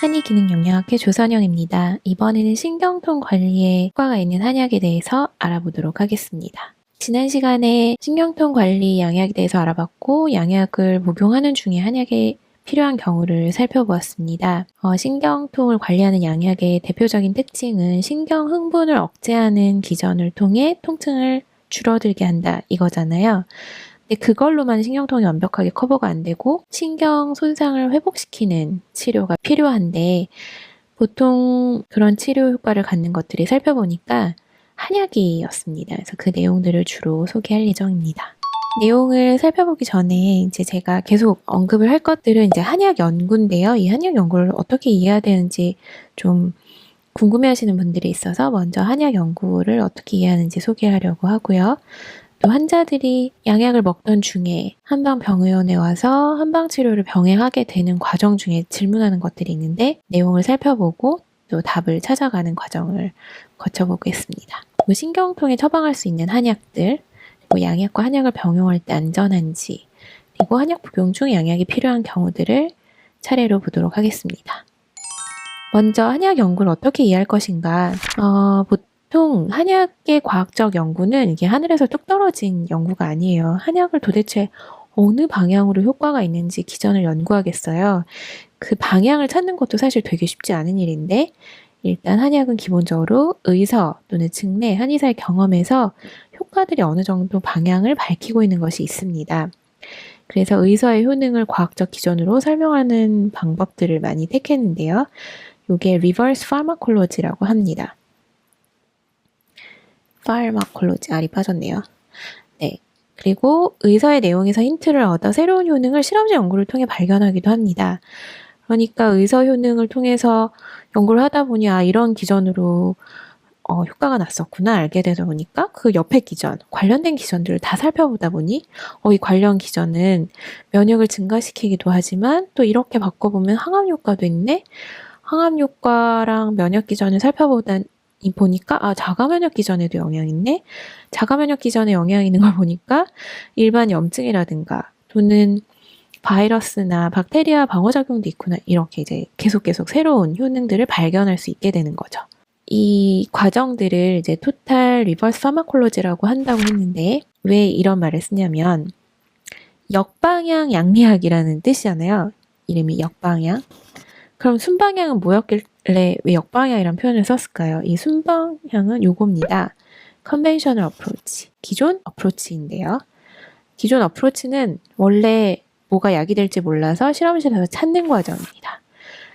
한의기능영양학회 조선영입니다. 이번에는 신경통 관리에 효과가 있는 한약에 대해서 알아보도록 하겠습니다. 지난 시간에 신경통 관리 양약에 대해서 알아봤고 양약을 복용하는 중에 한약에 필요한 경우를 살펴보았습니다. 신경통을 관리하는 양약의 대표적인 특징은 신경 흥분을 억제하는 기전을 통해 통증을 줄어들게 한다 이거잖아요. 그걸로만 신경통이 완벽하게 커버가 안 되고 신경 손상을 회복시키는 치료가 필요한데 보통 그런 치료 효과를 갖는 것들이 살펴보니까 한약이었습니다. 그래서 그 내용들을 주로 소개할 예정입니다. 내용을 살펴보기 전에 이제 제가 계속 언급을 할 것들은 이제 한약 연구인데요. 이 한약 연구를 어떻게 이해해야 되는지 좀 궁금해하시는 분들이 있어서 먼저 한약 연구를 어떻게 이해하는지 소개하려고 하고요. 또 환자들이 양약을 먹던 중에 한방병의원에 와서 한방치료를 병행하게 되는 과정 중에 질문하는 것들이 있는데 내용을 살펴보고 또 답을 찾아가는 과정을 거쳐보겠습니다. 그리고 신경통에 처방할 수 있는 한약들, 그리고 양약과 한약을 병용할 때 안전한지, 그리고 한약 복용 중 양약이 필요한 경우들을 차례로 보도록 하겠습니다. 먼저 한약 연구를 어떻게 이해할 것인가? 보통 한약의 과학적 연구는 이게 하늘에서 뚝 떨어진 연구가 아니에요. 한약을 도대체 어느 방향으로 효과가 있는지 기전을 연구하겠어요. 그 방향을 찾는 것도 사실 되게 쉽지 않은 일인데 일단 한약은 기본적으로 의서 또는 증례, 한의사의 경험에서 효과들이 어느 정도 방향을 밝히고 있는 것이 있습니다. 그래서 의서의 효능을 과학적 기전으로 설명하는 방법들을 많이 택했는데요. 이게 리버스 파마콜로지라고 합니다. 파마콜로지, 알이 빠졌네요. 네. 그리고 의서의 내용에서 힌트를 얻어 새로운 효능을 실험실 연구를 통해 발견하기도 합니다. 그러니까 의서 효능을 통해서 연구를 하다 보니 이런 기전으로 효과가 났었구나 알게 되다 보니까 그 옆에 기전, 관련된 기전들을 다 살펴보다 보니 이 관련 기전은 면역을 증가시키기도 하지만 또 이렇게 바꿔보면 항암 효과도 있네? 항암 효과랑 면역 기전을 살펴보다 보니까 자가면역 기전에도 영향이 있네? 자가면역 기전에 영향이 있는 걸 보니까 일반 염증이라든가 또는 바이러스나 박테리아 방어작용도 있구나. 이렇게 이제 계속 새로운 효능들을 발견할 수 있게 되는 거죠. 이 과정들을 이제 토탈 리버스 파마콜로지라고 한다고 했는데 왜 이런 말을 쓰냐면 역방향 양리학이라는 뜻이잖아요. 이름이 역방향. 그럼 순방향은 뭐였길래 왜 역방향이라는 표현을 썼을까요? 이 순방향은 요겁니다. 컨벤셔널 어프로치, 기존 어프로치인데요. 기존 어프로치는 원래 뭐가 약이 될지 몰라서 실험실에서 찾는 과정입니다.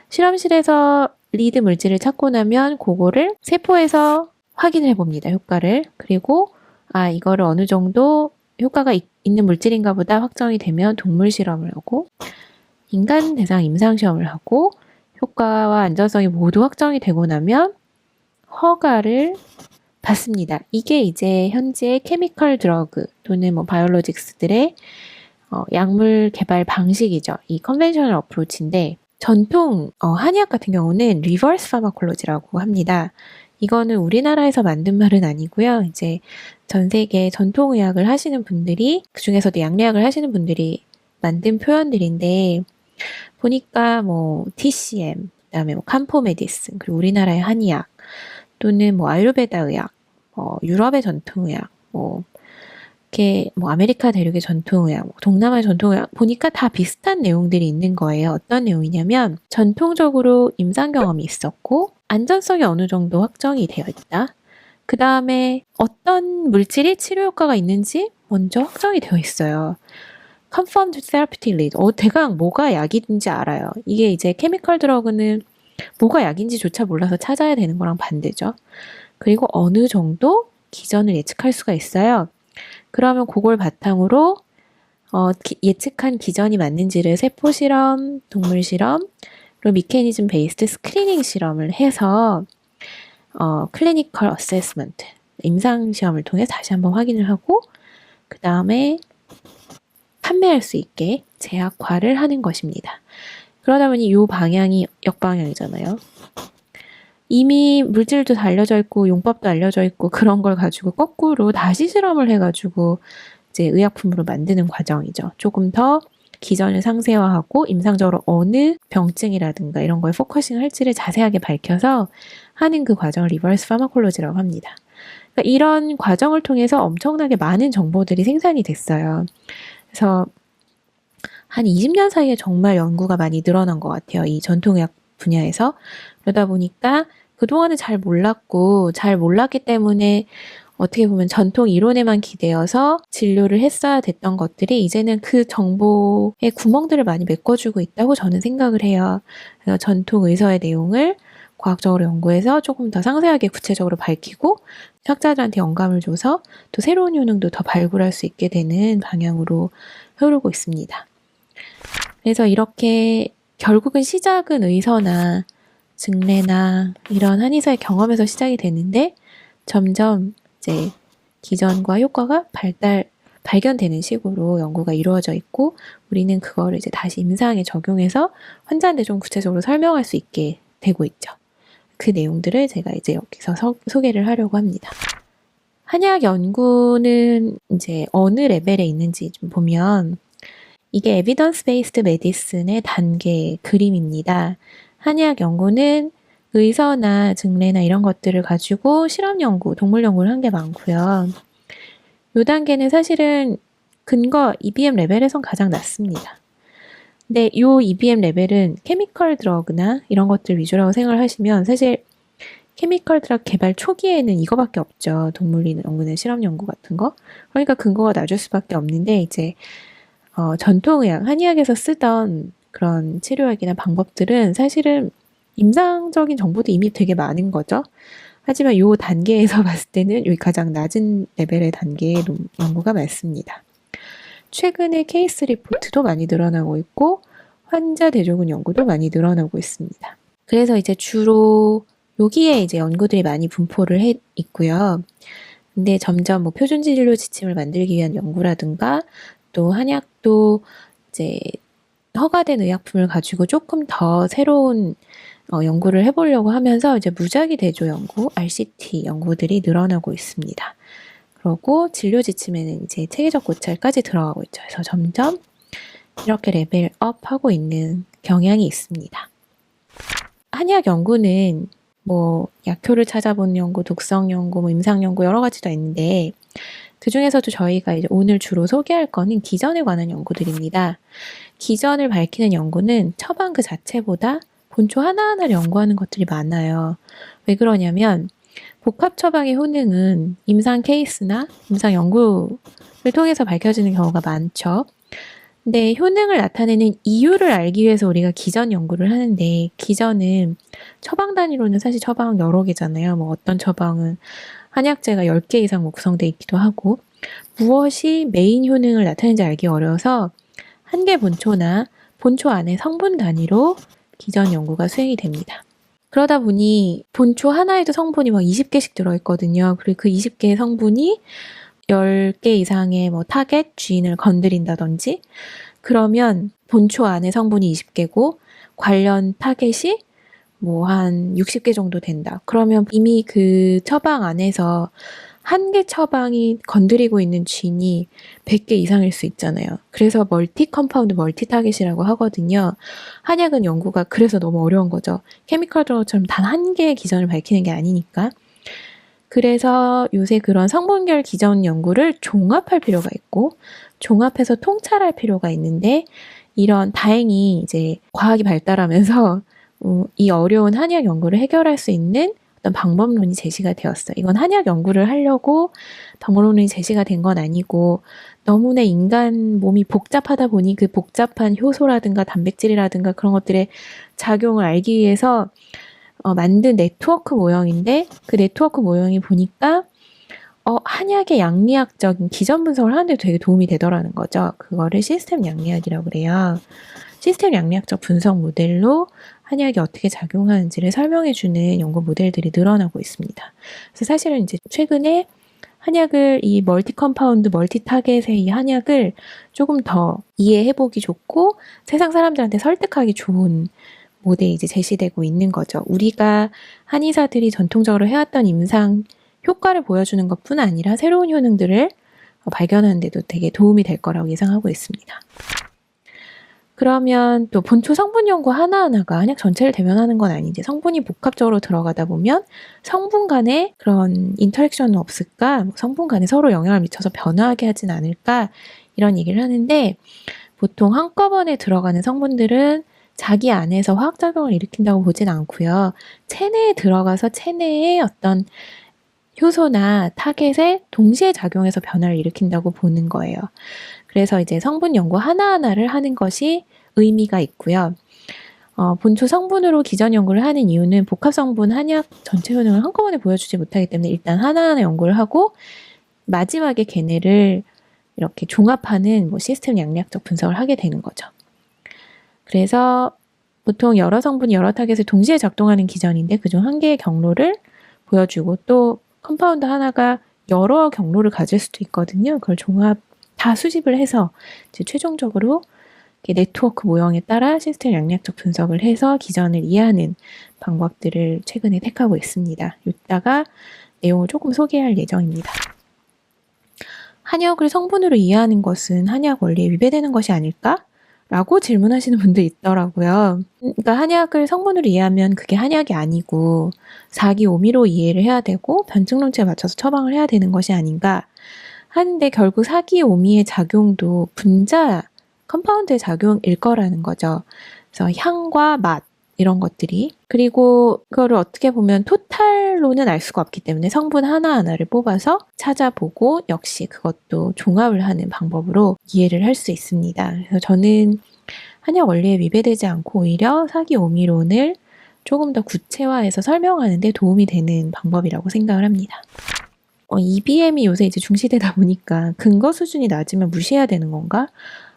실험실에서 리드 물질을 찾고 나면 그거를 세포에서 확인을 해봅니다. 효과를. 그리고 이거를 어느 정도 효과가 있는 물질인가 보다 확정이 되면 동물 실험을 하고 인간 대상 임상 시험을 하고 효과와 안전성이 모두 확정이 되고 나면 허가를 받습니다. 이게 이제 현재 케미컬 드러그 또는 바이올로직스들의 약물 개발 방식이죠. 이 컨벤셔널 어프로치인데 전통 한의학 같은 경우는 리버스 파마콜로지라고 합니다. 이거는 우리나라에서 만든 말은 아니고요. 이제 전 세계 전통의학을 하시는 분들이 그중에서도 양리학을 하시는 분들이 만든 표현들인데 보니까 TCM, 그다음에 캄포메디슨, 그리고 우리나라의 한의학 또는 아유르베다 의학, 유럽의 전통의학, 이렇게 아메리카 대륙의 전통의학, 동남아의 전통의학 보니까 다 비슷한 내용들이 있는 거예요. 어떤 내용이냐면 전통적으로 임상 경험이 있었고 안전성이 어느 정도 확정이 되어 있다. 그 다음에 어떤 물질이 치료 효과가 있는지 먼저 확정이 되어 있어요. Confirmed therapeutic lead. 대강 뭐가 약인지 알아요. 이게 이제 케미컬 드러그는 뭐가 약인지조차 몰라서 찾아야 되는 거랑 반대죠. 그리고 어느 정도 기전을 예측할 수가 있어요. 그러면 그걸 바탕으로 예측한 기전이 맞는지를 세포 실험, 동물 실험, 그리고 미케니즘 베이스드 스크리닝 실험을 해서 클리니컬 어세스먼트, 임상 시험을 통해 다시 한번 확인을 하고 그 다음에 판매할 수 있게 제약화를 하는 것입니다. 그러다 보니 이 방향이 역방향이잖아요. 이미 물질도 다 알려져 있고 용법도 알려져 있고 그런 걸 가지고 거꾸로 다시 실험을 해가지고 이제 의약품으로 만드는 과정이죠. 조금 더 기전을 상세화하고 임상적으로 어느 병증이라든가 이런 거에 포커싱 할지를 자세하게 밝혀서 하는 그 과정을 리버스 파마콜로지라고 합니다. 그러니까 이런 과정을 통해서 엄청나게 많은 정보들이 생산이 됐어요. 그래서 한 20년 사이에 정말 연구가 많이 늘어난 것 같아요. 이 전통의학 분야에서. 그러다 보니까 그동안은 잘 몰랐기 때문에 어떻게 보면 전통 이론에만 기대어서 진료를 했어야 됐던 것들이 이제는 그 정보의 구멍들을 많이 메꿔주고 있다고 저는 생각을 해요. 그래서 전통 의서의 내용을 과학적으로 연구해서 조금 더 상세하게 구체적으로 밝히고 학자들한테 영감을 줘서 또 새로운 효능도 더 발굴할 수 있게 되는 방향으로 흐르고 있습니다. 그래서 이렇게 결국은 시작은 의서나 증례나 이런 한의사의 경험에서 시작이 되는데 점점 이제 기전과 효과가 발견되는 식으로 연구가 이루어져 있고 우리는 그거를 이제 다시 임상에 적용해서 환자한테 좀 구체적으로 설명할 수 있게 되고 있죠. 그 내용들을 제가 이제 여기서 소개를 하려고 합니다. 한의학 연구는 이제 어느 레벨에 있는지 좀 보면 이게 에비던스 베이스드 메디슨의 단계 그림입니다. 한의학 연구는 의서나 증례나 이런 것들을 가지고 실험 연구, 동물 연구를 한 게 많고요. 이 단계는 사실은 근거 EBM 레벨에선 가장 낮습니다. 근데 이 EBM 레벨은 케미컬 드러그나 이런 것들 위주라고 생각을 하시면 사실 케미컬 드러그 개발 초기에는 이거밖에 없죠. 동물 연구나 실험 연구 같은 거. 그러니까 근거가 낮을 수밖에 없는데 이제 전통의학, 한의학에서 쓰던 그런 치료약이나 방법들은 사실은 임상적인 정보도 이미 되게 많은 거죠. 하지만 이 단계에서 봤을 때는 여기 가장 낮은 레벨의 단계의 연구가 많습니다. 최근에 케이스 리포트도 많이 늘어나고 있고 환자 대조군 연구도 많이 늘어나고 있습니다. 그래서 이제 주로 여기에 이제 연구들이 많이 분포를 해 있고요. 근데 점점 뭐 표준 진료 지침을 만들기 위한 연구라든가 또 한약도 이제 허가된 의약품을 가지고 조금 더 새로운 연구를 해보려고 하면서 이제 무작위 대조 연구, RCT 연구들이 늘어나고 있습니다. 그리고 진료 지침에는 이제 체계적 고찰까지 들어가고 있죠. 그래서 점점 이렇게 레벨업 하고 있는 경향이 있습니다. 한의학 연구는 뭐 약효를 찾아보는 연구, 독성 연구, 뭐 임상 연구 여러 가지가 있는데 그 중에서도 저희가 이제 오늘 주로 소개할 거는 기전에 관한 연구들입니다. 기전을 밝히는 연구는 처방 그 자체보다 본초 하나하나를 연구하는 것들이 많아요. 왜 그러냐면 복합 처방의 효능은 임상 케이스나 임상 연구를 통해서 밝혀지는 경우가 많죠. 근데 효능을 나타내는 이유를 알기 위해서 우리가 기전 연구를 하는데 기전은 처방 단위로는 사실 처방 여러 개잖아요. 뭐 어떤 처방은 한약재가 10개 이상 뭐 구성되어 있기도 하고 무엇이 메인 효능을 나타내는지 알기 어려워서 한 개 본초나 본초 안에 성분 단위로 기전 연구가 수행이 됩니다. 그러다 보니 본초 하나에도 성분이 막 20개씩 들어있거든요. 그리고 그 20개의 성분이 10개 이상의 뭐 타겟 주인을 건드린다든지 그러면 본초 안에 성분이 20개고 관련 타겟이 뭐 한 60개 정도 된다. 그러면 이미 그 처방 안에서 한 개 처방이 건드리고 있는 쥐인이 100개 이상일 수 있잖아요. 그래서 멀티 컴파운드, 멀티 타겟이라고 하거든요. 한약은 연구가 그래서 너무 어려운 거죠. 케미컬 드러그처럼 단 한 개의 기전을 밝히는 게 아니니까. 그래서 요새 그런 성분결 기전 연구를 종합할 필요가 있고 종합해서 통찰할 필요가 있는데 이런 다행히 이제 과학이 발달하면서 이 어려운 한약 연구를 해결할 수 있는 어떤 방법론이 제시가 되었어요. 이건 한약 연구를 하려고 방법론이 제시가 된 건 아니고 너무나 인간 몸이 복잡하다 보니 그 복잡한 효소라든가 단백질이라든가 그런 것들의 작용을 알기 위해서 만든 네트워크 모형인데 그 네트워크 모형이 보니까 한약의 양리학적인 기전 분석을 하는데 되게 도움이 되더라는 거죠. 그거를 시스템 양리학이라고 그래요. 시스템 양리학적 분석 모델로 한약이 어떻게 작용하는지를 설명해주는 연구 모델들이 늘어나고 있습니다. 그래서 사실은 이제 최근에 한약을 이 멀티 컴파운드, 멀티 타겟의 이 한약을 조금 더 이해해보기 좋고 세상 사람들한테 설득하기 좋은 모델이 이제 제시되고 있는 거죠. 우리가 한의사들이 전통적으로 해왔던 임상 효과를 보여주는 것뿐 아니라 새로운 효능들을 발견하는 데도 되게 도움이 될 거라고 예상하고 있습니다. 그러면 또 본초 성분 연구 하나하나가 한약 전체를 대변하는 건 아닌데 성분이 복합적으로 들어가다 보면 성분 간에 그런 인터랙션은 없을까? 뭐 성분 간에 서로 영향을 미쳐서 변화하게 하진 않을까? 이런 얘기를 하는데 보통 한꺼번에 들어가는 성분들은 자기 안에서 화학작용을 일으킨다고 보진 않고요. 체내에 들어가서 체내의 어떤 효소나 타겟에 동시에 작용해서 변화를 일으킨다고 보는 거예요. 그래서 이제 성분 연구 하나하나를 하는 것이 의미가 있고요. 본초 성분으로 기전 연구를 하는 이유는 복합 성분 한약 전체 효능을 한꺼번에 보여주지 못하기 때문에 일단 하나하나 연구를 하고 마지막에 걔네를 이렇게 종합하는 뭐 시스템 양리학적 분석을 하게 되는 거죠. 그래서 보통 여러 성분이 여러 타겟에 동시에 작동하는 기전인데 그중 한 개의 경로를 보여주고 또 컴파운드 하나가 여러 경로를 가질 수도 있거든요. 그걸 다 수집을 해서 이제 최종적으로 네트워크 모형에 따라 시스템 양리학적 분석을 해서 기전을 이해하는 방법들을 최근에 택하고 있습니다. 이따가 내용을 조금 소개할 예정입니다. 한약을 성분으로 이해하는 것은 한약 원리에 위배되는 것이 아닐까? 라고 질문하시는 분도 있더라고요. 그러니까 한약을 성분으로 이해하면 그게 한약이 아니고 사기 오미로 이해를 해야 되고 변증론체에 맞춰서 처방을 해야 되는 것이 아닌가 하는데 결국 사기 오미의 작용도 분자 컴파운드의 작용일 거라는 거죠. 그래서 향과 맛 이런 것들이 그리고 그거를 어떻게 보면 토탈로는 알 수가 없기 때문에 성분 하나하나를 뽑아서 찾아보고 역시 그것도 종합을 하는 방법으로 이해를 할 수 있습니다. 그래서 저는 한약 원리에 위배되지 않고 오히려 사기 오미론을 조금 더 구체화해서 설명하는 데 도움이 되는 방법이라고 생각을 합니다. EBM이 요새 이제 중시되다 보니까 근거 수준이 낮으면 무시해야 되는 건가?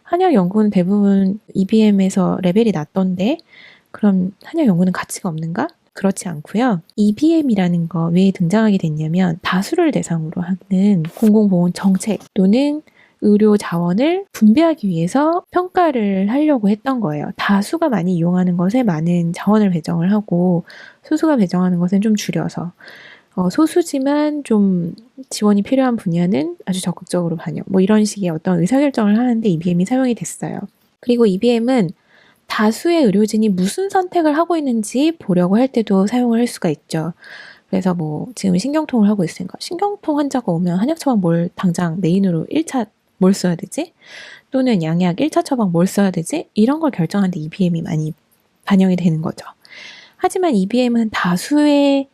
한약 연구는 대부분 EBM에서 레벨이 낮던데 그럼 한약 연구는 가치가 없는가? 그렇지 않고요. EBM이라는 거 왜 등장하게 됐냐면 다수를 대상으로 하는 공공보건 정책 또는 의료 자원을 분배하기 위해서 평가를 하려고 했던 거예요. 다수가 많이 이용하는 것에 많은 자원을 배정을 하고 소수가 배정하는 것은 좀 줄여서 소수지만 좀 지원이 필요한 분야는 아주 적극적으로 반영 뭐 이런 식의 어떤 의사결정을 하는데 EBM이 사용이 됐어요. 그리고 EBM은 다수의 의료진이 무슨 선택을 하고 있는지 보려고 할 때도 사용을 할 수가 있죠. 그래서 뭐 지금 신경통을 하고 있으니까 신경통 환자가 오면 한약 처방 뭘 당장 메인으로 1차 뭘 써야 되지? 또는 양약 1차 처방 뭘 써야 되지? 이런 걸 결정하는데 EBM이 많이 반영이 되는 거죠. 하지만 EBM은 다수의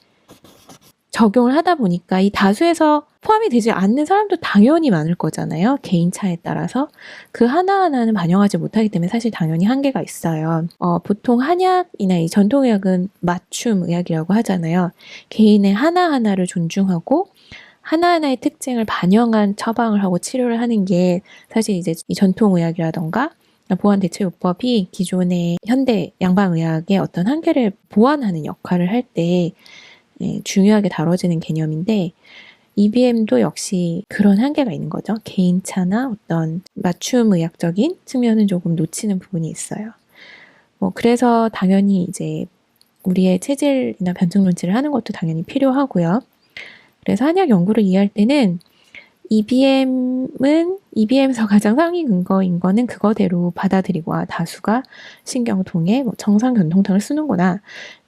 적용을 하다 보니까 이 다수에서 포함이 되지 않는 사람도 당연히 많을 거잖아요. 개인차에 따라서. 그 하나하나는 반영하지 못하기 때문에 사실 당연히 한계가 있어요. 보통 한약이나 이 전통의학은 맞춤 의학이라고 하잖아요. 개인의 하나하나를 존중하고 하나하나의 특징을 반영한 처방을 하고 치료를 하는 게 사실 이제 이 전통의학이라던가 보완대처요법이 기존의 현대 양방의학의 어떤 한계를 보완하는 역할을 할 때 중요하게 다뤄지는 개념인데 EBM도 역시 그런 한계가 있는 거죠. 개인차나 어떤 맞춤 의학적인 측면은 조금 놓치는 부분이 있어요. 그래서 당연히 이제 우리의 체질이나 변증론치를 하는 것도 당연히 필요하고요. 그래서 한약 연구를 이해할 때는 EBM에서 가장 상위 근거인 거는 그거대로 받아들이고 다수가 신경통에 청산견통탕을 쓰는구나.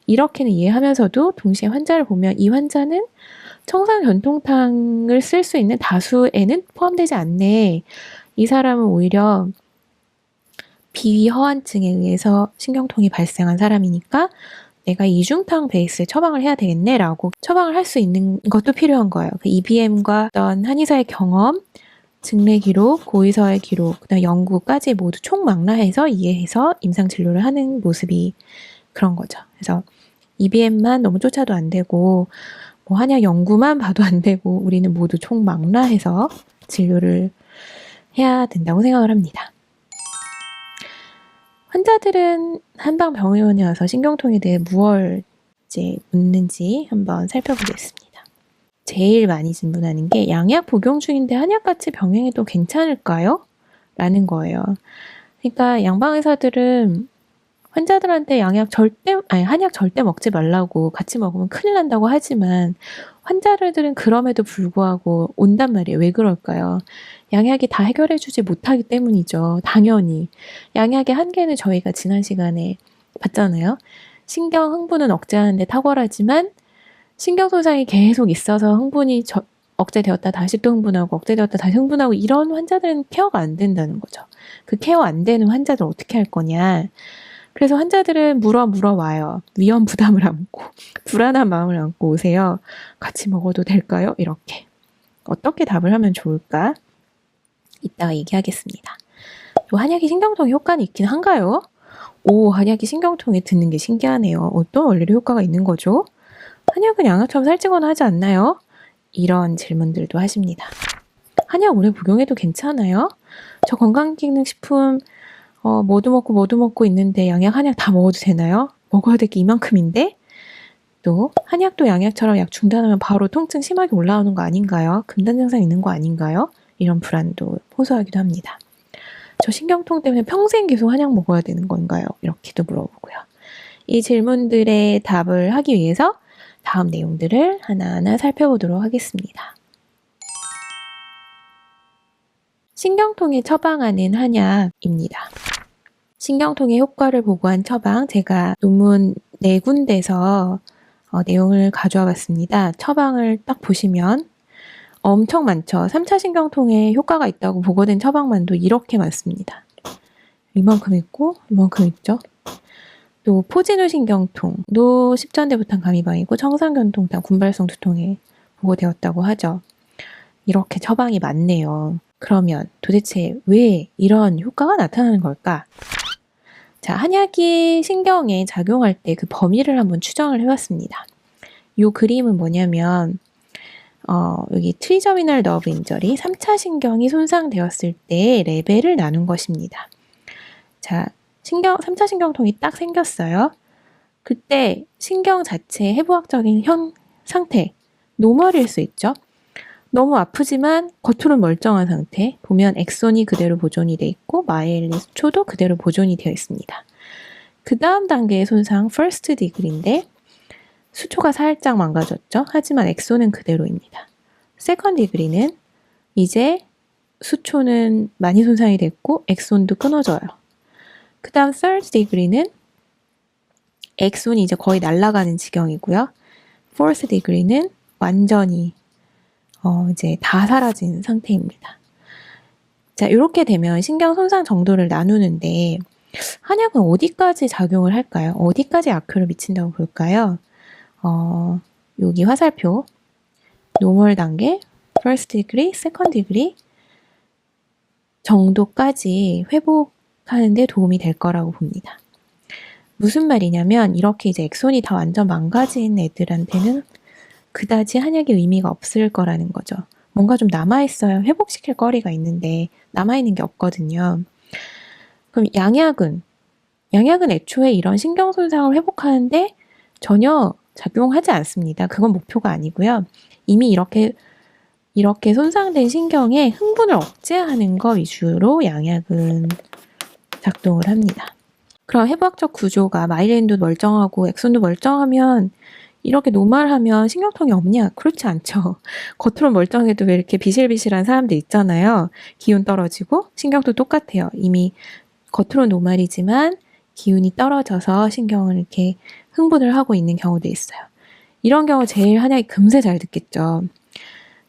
이렇게는 이해하면서도 동시에 환자를 보면 이 환자는 청산견통탕을 쓸 수 있는 다수에는 포함되지 않네. 이 사람은 오히려 비위허한증에 의해서 신경통이 발생한 사람이니까 내가 이중탕 베이스의 처방을 해야 되겠네 라고 처방을 할 수 있는 것도 필요한 거예요. 그 EBM과 어떤 한의사의 경험, 증례 기록, 고의서의 기록, 그다음 연구까지 모두 총망라해서 이해해서 임상 진료를 하는 모습이 그런 거죠. 그래서 EBM만 너무 쫓아도 안 되고 한약 연구만 봐도 안 되고 우리는 모두 총망라해서 진료를 해야 된다고 생각을 합니다. 환자들은 한방병원에 와서 신경통에 대해 무얼 이제 묻는지 한번 살펴보겠습니다. 제일 많이 질문하는 게 양약 복용 중인데 한약같이 병행해도 괜찮을까요? 라는 거예요. 그러니까 양방의사들은 환자들한테 한약 절대 먹지 말라고 같이 먹으면 큰일 난다고 하지만 환자들은 그럼에도 불구하고 온단 말이에요. 왜 그럴까요? 양약이 다 해결해주지 못하기 때문이죠. 당연히. 양약의 한계는 저희가 지난 시간에 봤잖아요. 신경 흥분은 억제하는데 탁월하지만 신경 손상이 계속 있어서 흥분이 억제되었다 다시 또 흥분하고 억제되었다 다시 흥분하고 이런 환자들은 케어가 안 된다는 거죠. 그 케어 안 되는 환자들 어떻게 할 거냐. 그래서 환자들은 물어와요. 위험 부담을 안고 불안한 마음을 안고 오세요. 같이 먹어도 될까요? 이렇게. 어떻게 답을 하면 좋을까? 이따가 얘기하겠습니다. 또 한약이 신경통에 효과는 있긴 한가요? 오, 한약이 신경통에 드는 게 신기하네요. 어떤 원리로 효과가 있는 거죠? 한약은 양약처럼 살찌거나 하지 않나요? 이런 질문들도 하십니다. 한약 오래 복용해도 괜찮아요? 저 건강기능식품 뭐도 먹고 있는데 양약, 한약 다 먹어도 되나요? 먹어야 될 게 이만큼인데? 또 한약도 양약처럼 약 중단하면 바로 통증 심하게 올라오는 거 아닌가요? 금단 증상 있는 거 아닌가요? 이런 불안도 호소하기도 합니다. 저 신경통 때문에 평생 계속 한약 먹어야 되는 건가요? 이렇게도 물어보고요. 이 질문들의 답을 하기 위해서 다음 내용들을 하나하나 살펴보도록 하겠습니다. 신경통에 처방하는 한약입니다. 신경통의 효과를 보고한 처방, 제가 논문 4군데서 내용을 가져와 봤습니다. 처방을 딱 보시면 엄청 많죠. 3차 신경통에 효과가 있다고 보고된 처방만도 이렇게 많습니다. 이만큼 있고 이만큼 있죠. 또 포진후 신경통도 십전대부탄 감이방이고 청산견통탕 군발성 두통에 보고되었다고 하죠. 이렇게 처방이 많네요. 그러면 도대체 왜 이런 효과가 나타나는 걸까? 자, 한약이 신경에 작용할 때 그 범위를 한번 추정을 해봤습니다. 이 그림은 뭐냐면 여기 트리저미널 너브 인저리 3차 신경이 손상되었을 때 레벨을 나눈 것입니다. 자, 3차 신경통이 딱 생겼어요. 그때 신경 자체의 해부학적인 상태, 노멀일 수 있죠. 너무 아프지만 겉으로는 멀쩡한 상태. 보면 엑손이 그대로 보존이 되어 있고 마이엘린 수초도 그대로 보존이 되어 있습니다. 그 다음 단계의 손상, first degree인데 수초가 살짝 망가졌죠. 하지만 엑손은 그대로입니다. second degree는 이제 수초는 많이 손상이 됐고 엑손도 끊어져요. 그 다음 third degree는 엑손이 이제 거의 날아가는 지경이고요. fourth degree는 완전히 이제 다 사라진 상태입니다. 자, 이렇게 되면 신경 손상 정도를 나누는데 한약은 어디까지 작용을 할까요? 어디까지 악효를 미친다고 볼까요? 여기 화살표 노멀 단계, first degree, second degree 정도까지 회복하는 데 도움이 될 거라고 봅니다. 무슨 말이냐면 이렇게 이제 엑손이 다 완전 망가진 애들한테는 그다지 한약의 의미가 없을 거라는 거죠. 뭔가 좀 남아있어야 회복시킬 거리가 있는데 남아있는 게 없거든요. 그럼 양약은 애초에 이런 신경 손상을 회복하는데 전혀 작용하지 않습니다. 그건 목표가 아니고요. 이미 이렇게 손상된 신경의 흥분을 억제하는 거 위주로 양약은 작동을 합니다. 그럼 해부학적 구조가 마이레인도 멀쩡하고 엑손도 멀쩡하면 이렇게 노멀하면 신경통이 없냐? 그렇지 않죠. 겉으로 멀쩡해도 왜 이렇게 비실비실한 사람들 있잖아요. 기운 떨어지고 신경도 똑같아요. 이미 겉으로 노멀이지만 기운이 떨어져서 신경을 이렇게 흥분을 하고 있는 경우도 있어요. 이런 경우 제일 한약이 금세 잘 듣겠죠.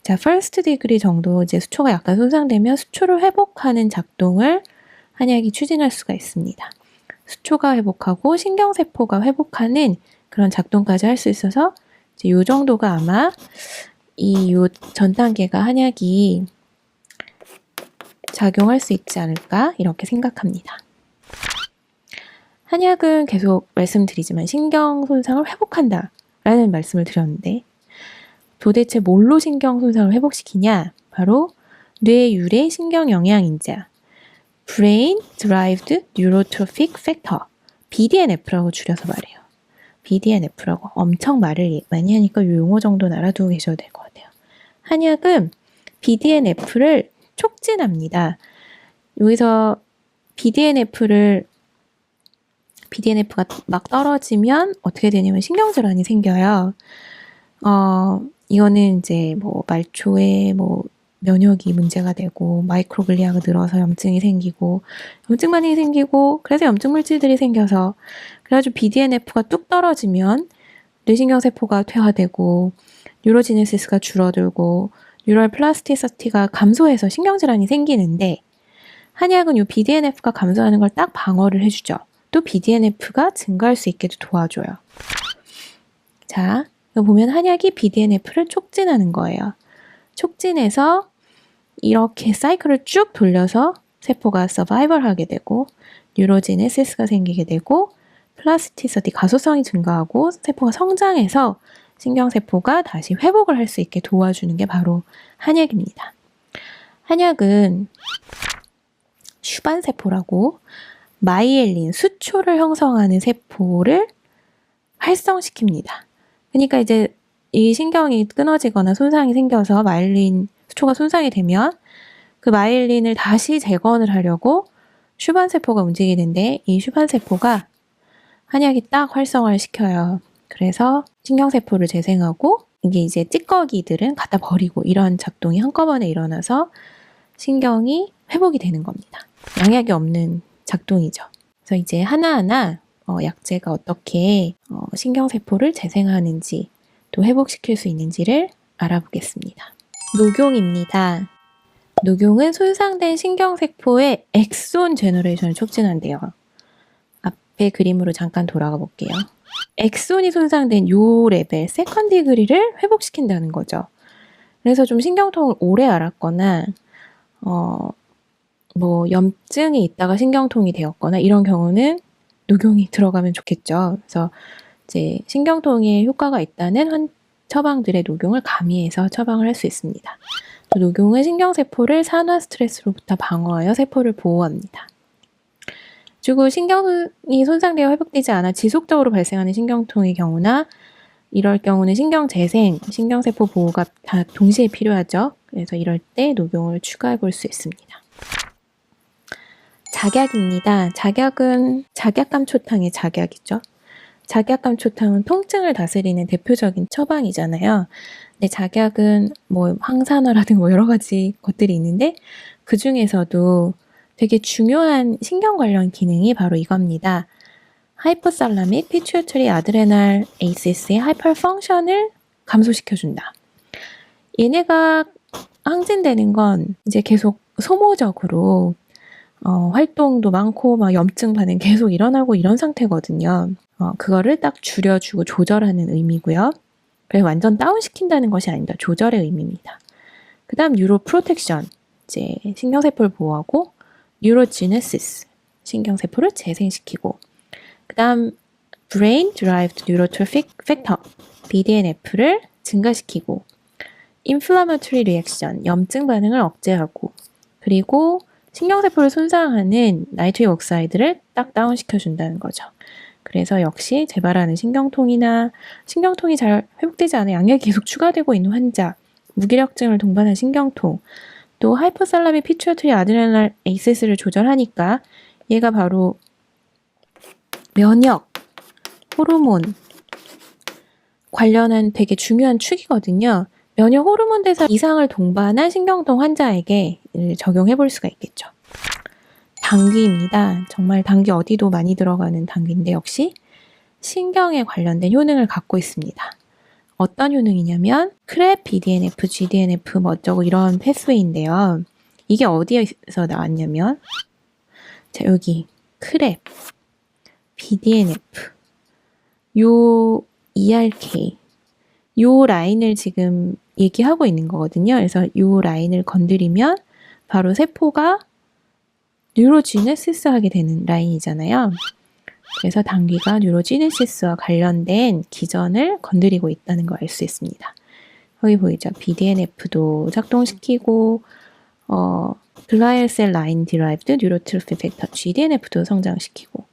자, first degree 정도 이제 수초가 약간 손상되면 수초를 회복하는 작동을 한약이 추진할 수가 있습니다. 수초가 회복하고 신경세포가 회복하는 그런 작동까지 할 수 있어서 이제 요 정도가 아마 요 전 단계가 한약이 작용할 수 있지 않을까 이렇게 생각합니다. 한약은 계속 말씀드리지만 신경 손상을 회복한다 라는 말씀을 드렸는데 도대체 뭘로 신경 손상을 회복시키냐? 바로 뇌유래 신경 영양인자 Brain Derived Neurotrophic Factor BDNF라고 줄여서 말해요. BDNF라고 엄청 말을 많이 하니까 이 용어 정도는 알아두고 계셔도 될 것 같아요. 한약은 BDNF를 촉진합니다. 여기서 BDNF가 막 떨어지면 어떻게 되냐면 신경질환이 생겨요. 이거는 이제 뭐 말초에 뭐 면역이 문제가 되고 마이크로글리아가 늘어서 염증이 생기고 염증 반응이 생기고 그래서 염증 물질들이 생겨서 그래가지고 BDNF가 뚝 떨어지면 뇌신경세포가 퇴화되고 뉴로지네시스가 줄어들고 뉴럴 플라스티시티가 감소해서 신경질환이 생기는데 한약은 이 BDNF가 감소하는 걸 딱 방어를 해주죠. 또 BDNF가 증가할 수 있게도 도와줘요. 자, 여기 보면 한약이 BDNF를 촉진하는 거예요. 촉진해서 이렇게 사이클을 쭉 돌려서 세포가 서바이벌하게 되고 뉴로지네시스가 생기게 되고 플라스티시티 가소성이 증가하고 세포가 성장해서 신경세포가 다시 회복을 할 수 있게 도와주는 게 바로 한약입니다. 한약은 슈반세포라고 마이엘린, 수초를 형성하는 세포를 활성시킵니다. 그러니까 이제 이 신경이 끊어지거나 손상이 생겨서 마이엘린 수초가 손상이 되면 그 마이엘린을 다시 재건을 하려고 슈반세포가 움직이는데 이 슈반세포가 한약이 딱 활성화를 시켜요. 그래서 신경세포를 재생하고 이게 이제 찌꺼기들은 갖다 버리고 이런 작동이 한꺼번에 일어나서 신경이 회복이 되는 겁니다. 양약이 없는 작동이죠. 그래서 이제 하나하나 약재가 어떻게 신경세포를 재생하는지 또 회복시킬 수 있는지를 알아보겠습니다. 녹용입니다. 녹용은 손상된 신경세포의 엑손 제너레이션을 촉진한대요. 앞에 그림으로 잠깐 돌아가 볼게요. 엑손이 손상된 요 레벨, 세컨 디그리를 회복시킨다는 거죠. 그래서 좀 신경통을 오래 앓았거나 뭐 염증이 있다가 신경통이 되었거나 이런 경우는 녹용이 들어가면 좋겠죠. 그래서 이제 신경통에 효과가 있다는 처방들의 녹용을 가미해서 처방을 할 수 있습니다. 또 녹용은 신경세포를 산화 스트레스로부터 방어하여 세포를 보호합니다. 그리고 신경이 손상되어 회복되지 않아 지속적으로 발생하는 신경통의 경우나 이럴 경우는 신경재생, 신경세포 보호가 다 동시에 필요하죠. 그래서 이럴 때 녹용을 추가해 볼 수 있습니다. 작약입니다. 작약은 작약감초탕의 작약이죠. 작약감초탕은 통증을 다스리는 대표적인 처방이잖아요. 근데 작약은 뭐 항산화라든가 뭐 여러 가지 것들이 있는데 그 중에서도 되게 중요한 신경 관련 기능이 바로 이겁니다. 하이포살라믹 피튜이터리 아드레날 에이시스의 하이퍼 펑션을 감소시켜준다. 얘네가 항진되는 건 이제 계속 소모적으로 활동도 많고 막 염증 반응 계속 일어나고 이런 상태거든요. 그거를 딱 줄여주고 조절하는 의미고요. 그래서 완전 다운시킨다는 것이 아닙니다. 조절의 의미입니다. 그 다음 뉴로 프로텍션, 이제 신경세포를 보호하고 뉴로지네시스, 신경세포를 재생시키고 그 다음 Brain Derived Neurotrophic Factor, BDNF를 증가시키고 Inflammatory Reaction, 염증 반응을 억제하고 그리고 신경세포를 손상하는 나이트릭 옥사이드를 딱 다운시켜준다는 거죠. 그래서 역시 재발하는 신경통이나 신경통이 잘 회복되지 않아 양약이 계속 추가되고 있는 환자, 무기력증을 동반한 신경통, 또 하이포살라믹 피튜이터리 아드레날 에이시스를 조절하니까 얘가 바로 면역, 호르몬 관련한 되게 중요한 축이거든요. 면역 호르몬 대사 이상을 동반한 신경통 환자에게 적용해 볼 수가 있겠죠. 당귀입니다. 정말 당귀 어디도 많이 들어가는 당귀인데 역시 신경에 관련된 효능을 갖고 있습니다. 어떤 효능이냐면 크랩, BDNF, GDNF 뭐 어쩌고 이런 패스웨이인데요. 이게 어디에서 나왔냐면 자 여기 크랩, BDNF, 요 ERK 요 라인을 지금 얘기하고 있는 거거든요. 그래서 요 라인을 건드리면 바로 세포가 뉴로지네시스 하게 되는 라인이잖아요. 그래서 당귀가 뉴로지네시스와 관련된 기전을 건드리고 있다는 걸 알 수 있습니다. 여기 보이죠? BDNF도 작동시키고 글라이얼셀 라인 디라이브드 뉴로트로피 팩터 GDNF도 성장시키고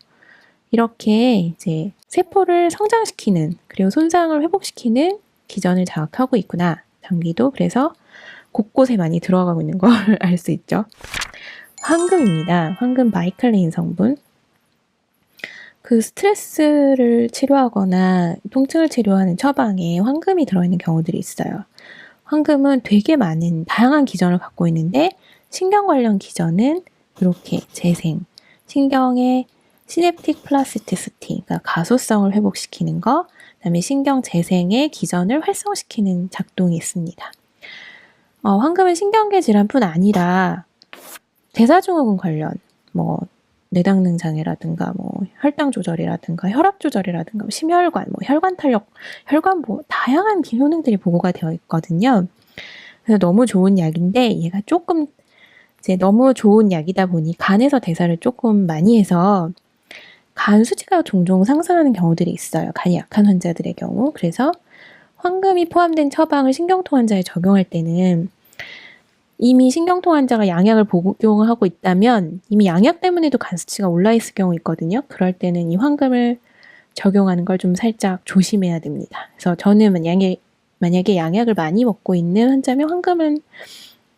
이렇게 이제 세포를 성장시키는 그리고 손상을 회복시키는 기전을 자극하고 있구나. 당귀도 그래서 곳곳에 많이 들어가고 있는 걸 알 수 있죠. 황금입니다. 황금 바이칼린 성분. 그 스트레스를 치료하거나 통증을 치료하는 처방에 황금이 들어있는 경우들이 있어요. 황금은 되게 많은 다양한 기전을 갖고 있는데 신경 관련 기전은 이렇게 재생, 신경의 시냅틱 플라스티시티, 그러니까 가소성을 회복시키는 거, 그다음에 신경 재생의 기전을 활성시키는 작동이 있습니다. 황금은 신경계 질환뿐 아니라 대사증후군 관련, 뇌당능 장애라든가, 혈당 조절이라든가, 혈압 조절이라든가, 심혈관, 혈관 탄력, 혈관 다양한 효능들이 보고가 되어 있거든요. 그래서 너무 좋은 약인데 얘가 조금 이제 너무 좋은 약이다 보니 간에서 대사를 조금 많이 해서 간 수치가 종종 상승하는 경우들이 있어요. 간이 약한 환자들의 경우. 그래서 황금이 포함된 처방을 신경통 환자에 적용할 때는 이미 신경통 환자가 양약을 복용하고 있다면 이미 양약 때문에도 간 수치가 올라 있을 경우 있거든요. 그럴 때는 이 황금을 적용하는 걸 좀 살짝 조심해야 됩니다. 그래서 저는 만약에 양약을 많이 먹고 있는 환자면 황금은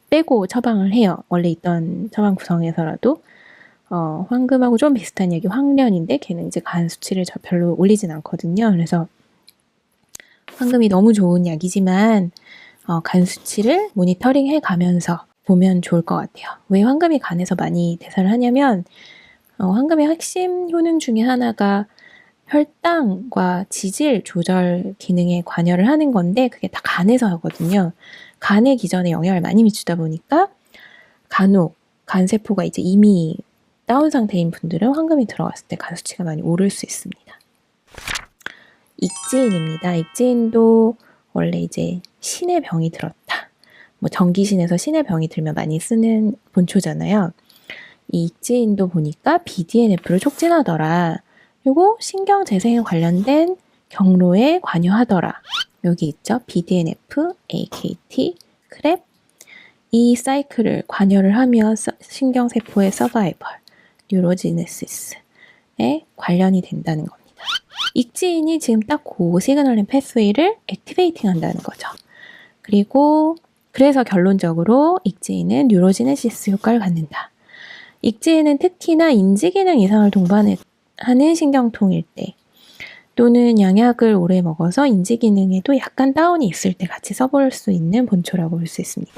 빼고 처방을 해요. 원래 있던 처방 구성에서라도 황금하고 좀 비슷한 약이 황련인데 걔는 이제 간 수치를 별로 올리진 않거든요. 그래서 황금이 너무 좋은 약이지만 간 수치를 모니터링 해가면서 보면 좋을 것 같아요. 왜 황금이 간에서 많이 대사를 하냐면 황금의 핵심 효능 중에 하나가 혈당과 지질 조절 기능에 관여를 하는 건데 그게 다 간에서 하거든요. 간의 기전에 영향을 많이 미치다 보니까 간혹 간세포가 이제 이미 다운 상태인 분들은 황금이 들어갔을 때 간 수치가 많이 오를 수 있습니다. 익지인입니다. 익지인도 원래 이제 신의 병이 들었다. 전기신에서 신의 병이 들면 많이 쓰는 본초잖아요. 이 익지인도 보니까 BDNF를 촉진하더라. 그리고 신경 재생에 관련된 경로에 관여하더라. 여기 있죠. BDNF, AKT, 크랩. 이 사이클을 관여를 하면 신경세포의 서바이벌, 뉴로지네시스에 관련이 된다는 겁니다. 익지인이 지금 딱 그 시그널링 패스웨이를 액티베이팅 한다는 거죠. 그리고 그래서 결론적으로 익지인은 뉴로지네시스 효과를 갖는다. 익지인은 특히나 인지기능 이상을 동반하는 신경통일 때 또는 양약을 오래 먹어서 인지기능에도 약간 다운이 있을 때 같이 써볼 수 있는 본초라고 볼 수 있습니다.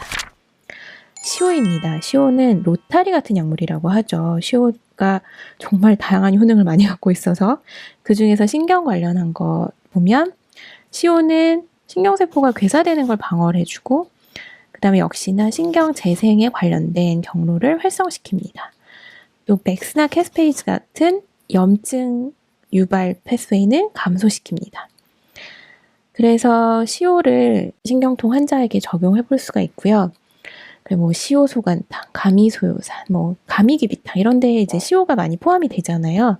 시오입니다. 시오는 로타리 같은 약물이라고 하죠. 시오가 정말 다양한 효능을 많이 갖고 있어서 그 중에서 신경 관련한 거 보면 시오는 신경세포가 괴사되는 걸 방어를 해주고 그 다음에 역시나 신경 재생에 관련된 경로를 활성시킵니다. 또 백스나 캐스페이즈 같은 염증 유발 패스웨이는 감소시킵니다. 그래서 시오를 신경통 환자에게 적용해 볼 수가 있고요. 그리고 시오소간탕, 가미소요산, 가미기비탕 이런 데에 이제 시오가 많이 포함이 되잖아요.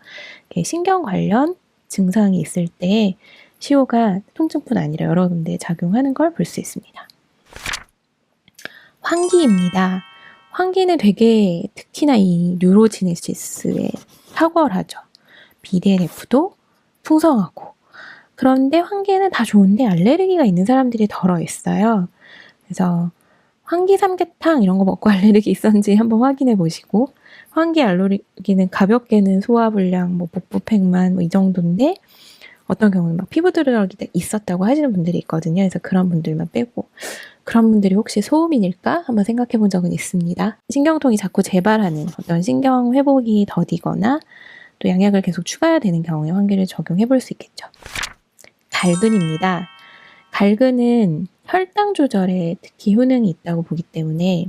신경 관련 증상이 있을 때 시오가 통증뿐 아니라 여러 군데에 작용하는 걸 볼 수 있습니다. 황기입니다. 황기는 되게 특히나 이 뉴로지네시스에 탁월하죠. BDNF도 풍성하고 그런데 황기는 다 좋은데 알레르기가 있는 사람들이 덜어 있어요. 그래서 황기 삼계탕 이런 거 먹고 알레르기 있었는지 한번 확인해 보시고 황기 알레르기는 가볍게는 소화불량, 복부팽만 이 정도인데 어떤 경우는 막 피부 드러기가 있었다고 하시는 분들이 있거든요. 그래서 그런 분들만 빼고 그런 분들이 혹시 소음인일까 한번 생각해 본 적은 있습니다. 신경통이 자꾸 재발하는 어떤 신경 회복이 더디거나 또 양약을 계속 추가해야 되는 경우에 황기를 적용해 볼 수 있겠죠. 갈근입니다. 갈근은 혈당 조절에 특히 효능이 있다고 보기 때문에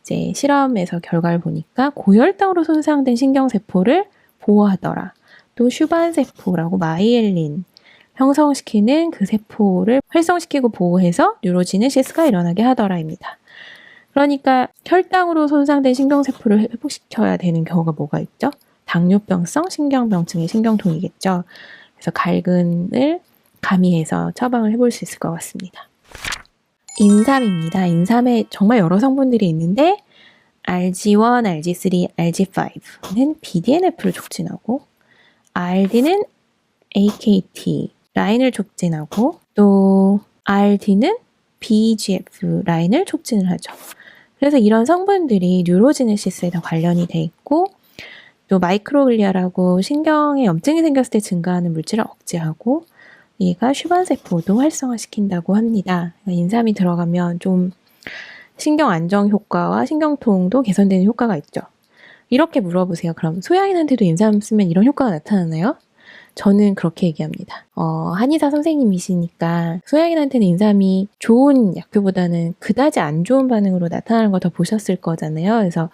이제 실험에서 결과를 보니까 고혈당으로 손상된 신경세포를 보호하더라. 또 슈반세포라고 마이엘린 형성시키는 그 세포를 활성시키고 보호해서 뉴로지네시스가 일어나게 하더라입니다. 그러니까 혈당으로 손상된 신경세포를 회복시켜야 되는 경우가 뭐가 있죠? 당뇨병성 신경병증의 신경통이겠죠. 그래서 갈근을 가미해서 처방을 해볼 수 있을 것 같습니다. 인삼입니다. 인삼에 정말 여러 성분들이 있는데 RG1, RG3, RG5는 BDNF를 촉진하고 RD는 AKT 라인을 촉진하고 또 RD는 BGF 라인을 촉진을 하죠. 그래서 이런 성분들이 뉴로지네시스에 다 관련이 돼 있고 또 마이크로글리아라고 신경에 염증이 생겼을 때 증가하는 물질을 억제하고 얘가 슈반세포도 활성화시킨다고 합니다. 인삼이 들어가면 좀 신경 안정 효과와 신경통도 개선되는 효과가 있죠. 이렇게 물어보세요. 그럼 소양인한테도 인삼 쓰면 이런 효과가 나타나나요? 저는 그렇게 얘기합니다. 한의사 선생님이시니까 소양인한테는 인삼이 좋은 약효보다는 그다지 안 좋은 반응으로 나타나는 거 더 보셨을 거잖아요. 그래서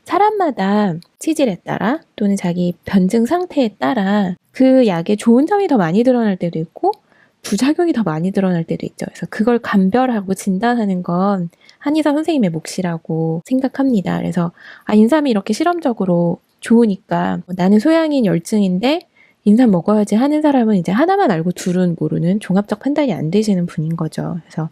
사람마다 체질에 따라 또는 자기 변증 상태에 따라 그 약에 좋은 점이 더 많이 드러날 때도 있고 부작용이 더 많이 드러날 때도 있죠. 그래서 그걸 감별하고 진단하는 건 한의사 선생님의 몫이라고 생각합니다. 그래서 인삼이 이렇게 실험적으로 좋으니까 나는 소양인 열증인데 인삼 먹어야지 하는 사람은 이제 하나만 알고 둘은 모르는 종합적 판단이 안 되시는 분인 거죠. 그래서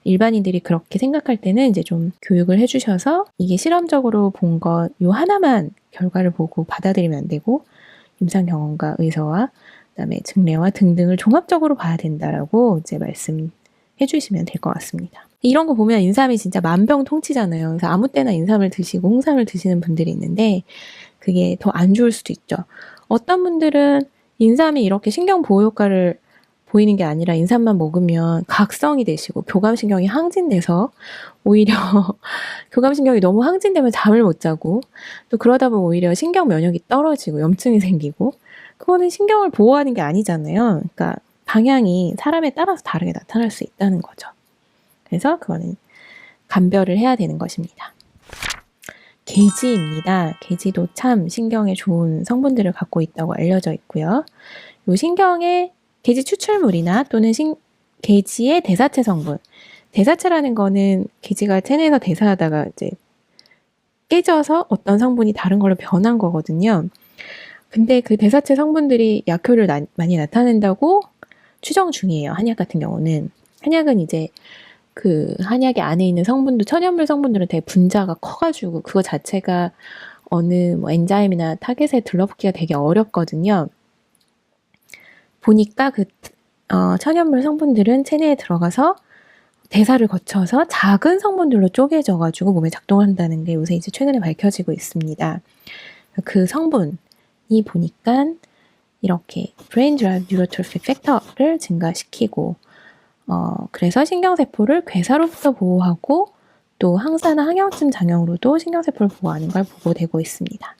일반인들이 그렇게 생각할 때는 이제 좀 교육을 해주셔서 이게 실험적으로 본 것 요 하나만 결과를 보고 받아들이면 안 되고 임상경험과 의사와 그다음에 증례와 등등을 종합적으로 봐야 된다라고 이제 말씀해 주시면 될 것 같습니다. 이런 거 보면 인삼이 진짜 만병통치잖아요. 그래서 아무 때나 인삼을 드시고 홍삼을 드시는 분들이 있는데 그게 더 안 좋을 수도 있죠. 어떤 분들은 인삼이 이렇게 신경 보호 효과를 보이는 게 아니라 인삼만 먹으면 각성이 되시고 교감신경이 항진돼서 오히려 교감신경이 너무 항진되면 잠을 못 자고 또 그러다 보면 오히려 신경 면역이 떨어지고 염증이 생기고 그거는 신경을 보호하는 게 아니잖아요. 그러니까 방향이 사람에 따라서 다르게 나타날 수 있다는 거죠. 그래서 그거는 감별을 해야 되는 것입니다. 게지입니다. 게지도 참 신경에 좋은 성분들을 갖고 있다고 알려져 있고요. 이 신경의 게지 추출물이나 또는 게지의 대사체 성분. 대사체라는 거는 게지가 체내에서 대사하다가 이제 깨져서 어떤 성분이 다른 걸로 변한 거거든요. 근데 그 대사체 성분들이 약효를 많이 나타낸다고 추정 중이에요. 한약 같은 경우는. 한약은 이제 그 한약의 안에 있는 성분도 천연물 성분들은 되게 분자가 커가지고 그거 자체가 어느 뭐 엔자임이나 타겟에 들러붙기가 되게 어렵거든요. 보니까 그 천연물 성분들은 체내에 들어가서 대사를 거쳐서 작은 성분들로 쪼개져가지고 몸에 작동한다는 게 요새 이제 최근에 밝혀지고 있습니다. 그 성분이 보니까 이렇게 Brain Derived Neurotrophic Factor를 증가시키고 그래서 신경세포를 괴사로부터 보호하고 또 항산화 항염증 작용으로도 신경세포를 보호하는 걸 보고되고 있습니다.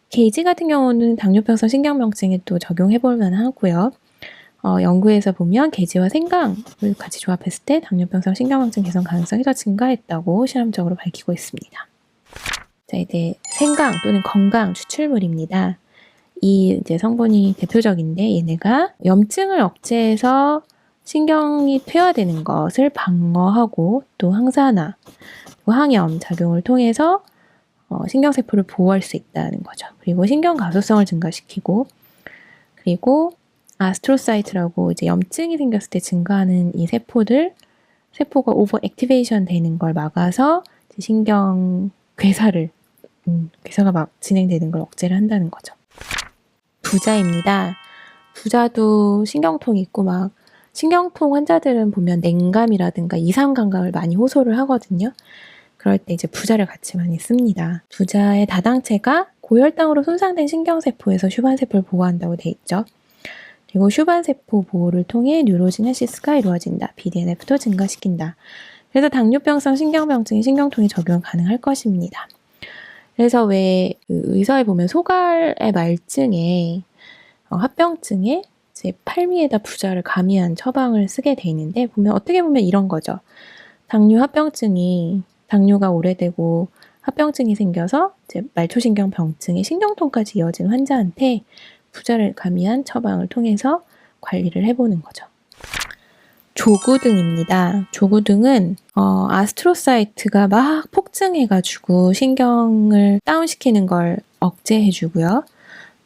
게이지 같은 경우는 당뇨병성 신경병증에 또 적용해볼 만하고요. 연구에서 보면 게이지와 생강을 같이 조합했을 때 당뇨병성 신경병증 개선 가능성이 더 증가했다고 실험적으로 밝히고 있습니다. 자, 이제 생강 또는 건강 추출물입니다. 이 이제 성분이 대표적인데 얘네가 염증을 억제해서 신경이 퇴화되는 것을 방어하고 또 항산화, 항염 작용을 통해서 신경세포를 보호할 수 있다는 거죠. 그리고 신경 가소성을 증가시키고 그리고 아스트로사이트라고 이제 염증이 생겼을 때 증가하는 이 세포가 오버 액티베이션 되는 걸 막아서 신경 괴사가 막 진행되는 걸 억제를 한다는 거죠. 부자입니다. 부자도 신경통이 있고 막 신경통 환자들은 보면 냉감이라든가 이상감각을 많이 호소를 하거든요. 그럴 때 이제 부자를 같이 많이 씁니다. 부자의 다당체가 고혈당으로 손상된 신경세포에서 슈반세포를 보호한다고 돼 있죠. 그리고 슈반세포 보호를 통해 뉴로지네시스가 이루어진다. BDNF도 증가시킨다. 그래서 당뇨병성 신경병증에 신경통이 적용 가능할 것입니다. 그래서 왜 의사에 보면 소갈의 말증에 합병증에 이제 팔미에다 부자를 가미한 처방을 쓰게 돼 있는데 보면 어떻게 보면 이런 거죠. 당뇨가 오래되고 합병증이 생겨서 이제 말초신경병증에 신경통까지 이어진 환자한테 부자를 가미한 처방을 통해서 관리를 해보는 거죠. 조구등입니다. 조구등은 아스트로사이트가 막 폭증해가지고 신경을 다운시키는 걸 억제해주고요.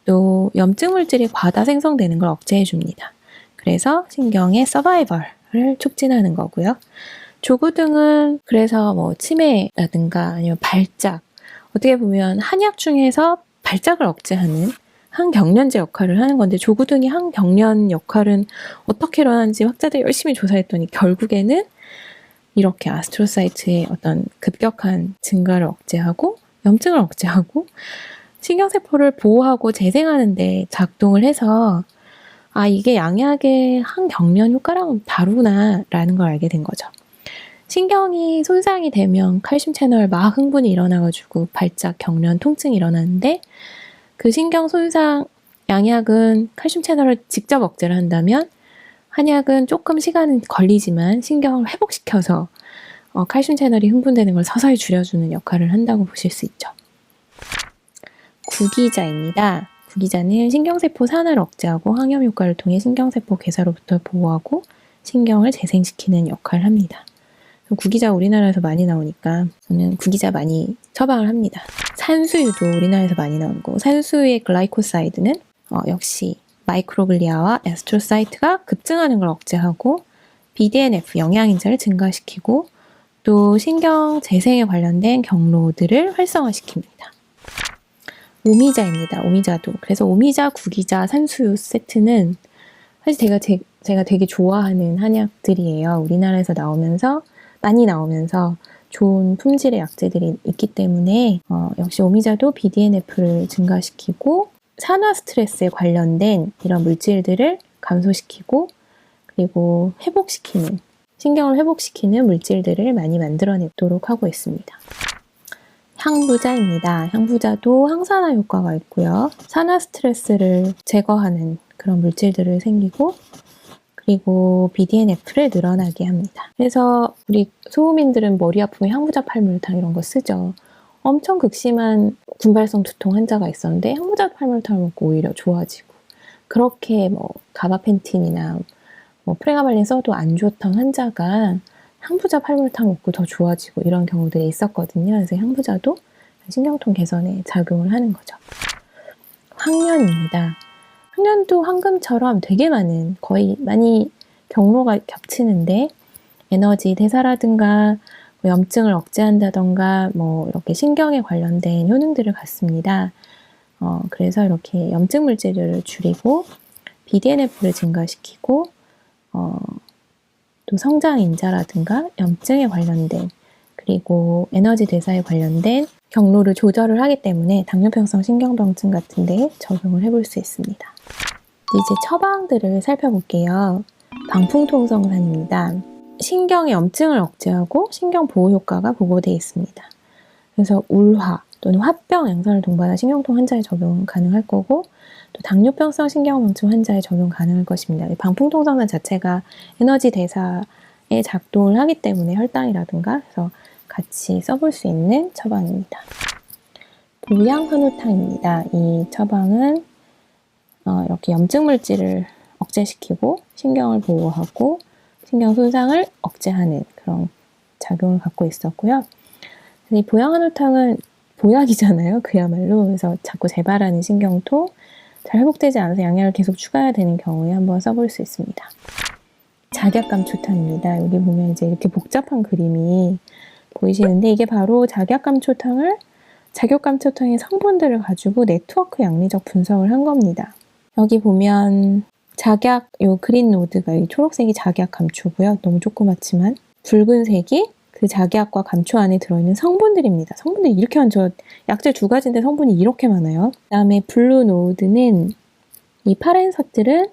또 염증 물질이 과다 생성되는 걸 억제해줍니다. 그래서 신경의 서바이벌을 촉진하는 거고요. 조구등은 그래서 뭐 치매라든가 아니면 발작, 어떻게 보면 한약 중에서 발작을 억제하는 항경련제 역할을 하는 건데 조구등이 항경련 역할은 어떻게 일어나는지 학자들이 열심히 조사했더니 결국에는 이렇게 아스트로사이트의 어떤 급격한 증가를 억제하고 염증을 억제하고 신경세포를 보호하고 재생하는 데 작동을 해서 이게 양약의 항경련 효과랑은 다르구나라는 걸 알게 된 거죠. 신경이 손상이 되면 칼슘 채널 막 흥분이 일어나가지고 발작, 경련, 통증이 일어나는데 그 신경 손상 양약은 칼슘 채널을 직접 억제를 한다면 한약은 조금 시간은 걸리지만 신경을 회복시켜서 칼슘 채널이 흥분되는 걸 서서히 줄여주는 역할을 한다고 보실 수 있죠. 구기자입니다. 구기자는 신경세포 산화를 억제하고 항염 효과를 통해 신경세포 괴사로부터 보호하고 신경을 재생시키는 역할을 합니다. 구기자 우리나라에서 많이 나오니까 저는 구기자 많이 처방을 합니다. 산수유도 우리나라에서 많이 나오는 거. 산수유의 글라이코사이드는 역시 마이크로글리아와 에스트로사이트가 급증하는 걸 억제하고 BDNF 영양인자를 증가시키고 또 신경 재생에 관련된 경로들을 활성화시킵니다. 오미자입니다. 오미자도. 그래서 오미자, 구기자, 산수유 세트는 사실 제가 되게 좋아하는 한약들이에요. 우리나라에서 많이 나오면서 좋은 품질의 약재들이 있기 때문에 역시 오미자도 BDNF를 증가시키고 산화 스트레스에 관련된 이런 물질들을 감소시키고 그리고 신경을 회복시키는 물질들을 많이 만들어내도록 하고 있습니다. 향부자입니다. 향부자도 항산화 효과가 있고요. 산화 스트레스를 제거하는 그런 물질들을 생기고 그리고 BDNF를 늘어나게 합니다. 그래서 우리 소음인들은 머리 아프면 향부자 팔물탕 이런 거 쓰죠. 엄청 극심한 군발성 두통 환자가 있었는데 향부자 팔물탕을 먹고 오히려 좋아지고 그렇게 가바펜틴이나 프레가발린 써도 안 좋던 환자가 향부자 팔물탕 먹고 더 좋아지고 이런 경우들이 있었거든요. 그래서 향부자도 신경통 개선에 작용을 하는 거죠. 황련입니다. 황련도 황금처럼 되게 많이 경로가 겹치는데 에너지 대사라든가 염증을 억제한다던가 이렇게 신경에 관련된 효능들을 갖습니다. 그래서 이렇게 염증 물질을 줄이고 BDNF를 증가시키고 또 성장인자라든가 염증에 관련된 그리고 에너지 대사에 관련된 경로를 조절을 하기 때문에 당뇨병성 신경병증 같은 데 적용을 해볼 수 있습니다. 이제 처방들을 살펴볼게요. 방풍통성산입니다. 신경의 염증을 억제하고 신경 보호 효과가 보고되어 있습니다. 그래서 울화 또는 화병 양산을 동반한 신경통 환자에 적용 가능할 거고 또 당뇨병성 신경병증 환자에 적용 가능할 것입니다. 방풍통성산 자체가 에너지 대사에 작동을 하기 때문에 혈당이라든가 그래서 같이 써볼 수 있는 처방입니다. 보양한우탕입니다. 이 처방은 이렇게 염증 물질을 억제시키고 신경을 보호하고 신경 손상을 억제하는 그런 작용을 갖고 있었고요. 이 보양한우탕은 보약이잖아요. 그야말로. 그래서 자꾸 재발하는 신경통, 잘 회복되지 않아서 양약을 계속 추가해야 되는 경우에 한번 써볼 수 있습니다. 작약감초탕입니다. 여기 보면 이제 이렇게 복잡한 그림이 보이시는데 이게 바로 작약감초탕의 성분들을 가지고 네트워크 양리적 분석을 한 겁니다. 여기 보면 요 그린 노드가 이 초록색이 작약감초고요. 너무 조그맣지만 붉은색이 그 작약과 감초 안에 들어있는 성분들입니다. 성분들이 이렇게 많죠. 약재 2가지인데 성분이 이렇게 많아요. 그 다음에 블루 노드는 이 파란 색들은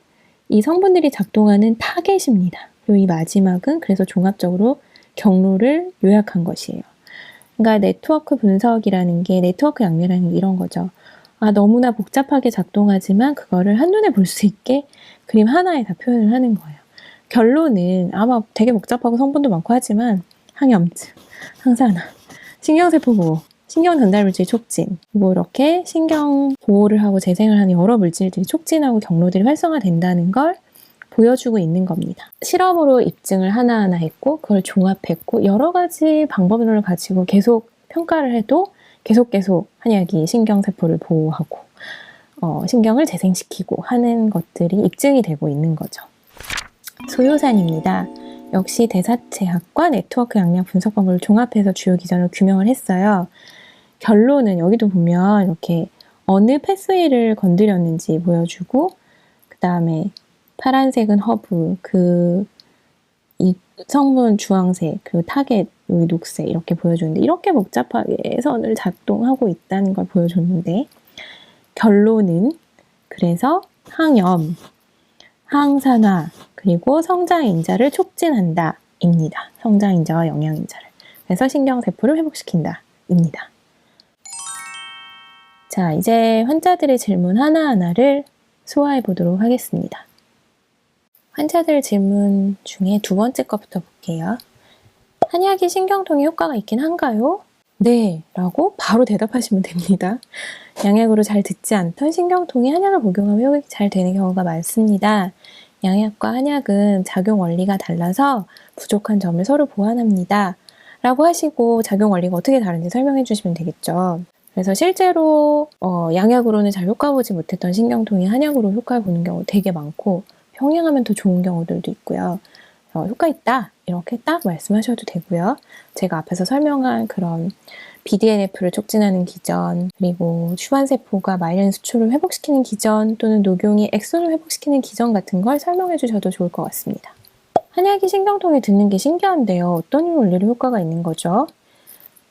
이 성분들이 작동하는 타겟입니다. 그리고 이 마지막은 그래서 종합적으로 경로를 요약한 것이에요. 그러니까 네트워크 분석이라는 게 네트워크 양리라는 게 이런 거죠. 너무나 복잡하게 작동하지만 그거를 한눈에 볼 수 있게 그림 하나에 다 표현을 하는 거예요. 결론은 아마 되게 복잡하고 성분도 많고 하지만 항염증, 항산화, 신경세포 보호, 신경 전달 물질 촉진 그리고 이렇게 신경 보호를 하고 재생을 하는 여러 물질들이 촉진하고 경로들이 활성화된다는 걸 보여주고 있는 겁니다. 실험으로 입증을 하나하나 했고 그걸 종합했고 여러 가지 방법론을 가지고 계속 평가를 해도 계속 한약이 신경세포를 보호하고 신경을 재생시키고 하는 것들이 입증이 되고 있는 거죠. 소요산입니다. 역시 대사체학과 네트워크 양력 분석 방법을 종합해서 주요 기전을 규명을 했어요. 결론은 여기도 보면 이렇게 어느 패스웨이를 건드렸는지 보여주고 그 다음에 파란색은 허브, 이 성분 주황색, 그리고 타겟 여기 녹색 이렇게 보여주는데 이렇게 복잡하게 선을 작동하고 있다는 걸 보여줬는데 결론은 그래서 항염, 항산화, 그리고 성장인자를 촉진한다 입니다. 성장인자와 영양인자를. 그래서 신경세포를 회복시킨다 입니다. 자, 이제 환자들의 질문 하나하나를 소화해 보도록 하겠습니다. 환자들 질문 중에 두 번째 것부터 볼게요. 한약이 신경통에 효과가 있긴 한가요? 네, 라고 바로 대답하시면 됩니다. 양약으로 잘 듣지 않던 신경통에 한약을 복용하면 회복이 잘 되는 경우가 많습니다. 양약과 한약은 작용 원리가 달라서 부족한 점을 서로 보완합니다. 라고 하시고 작용 원리가 어떻게 다른지 설명해 주시면 되겠죠. 그래서 실제로 양약으로는 잘 효과 보지 못했던 신경통이 한약으로 효과를 보는 경우 되게 많고 병행하면 더 좋은 경우들도 있고요. 효과 있다 이렇게 딱 말씀하셔도 되고요. 제가 앞에서 설명한 그런 BDNF를 촉진하는 기전, 그리고 슈반세포가 마이린 수초를 회복시키는 기전, 또는 녹용이 엑손을 회복시키는 기전 같은 걸 설명해 주셔도 좋을 것 같습니다. 한약이 신경통에 듣는 게 신기한데요. 어떤 원리로 효과가 있는 거죠?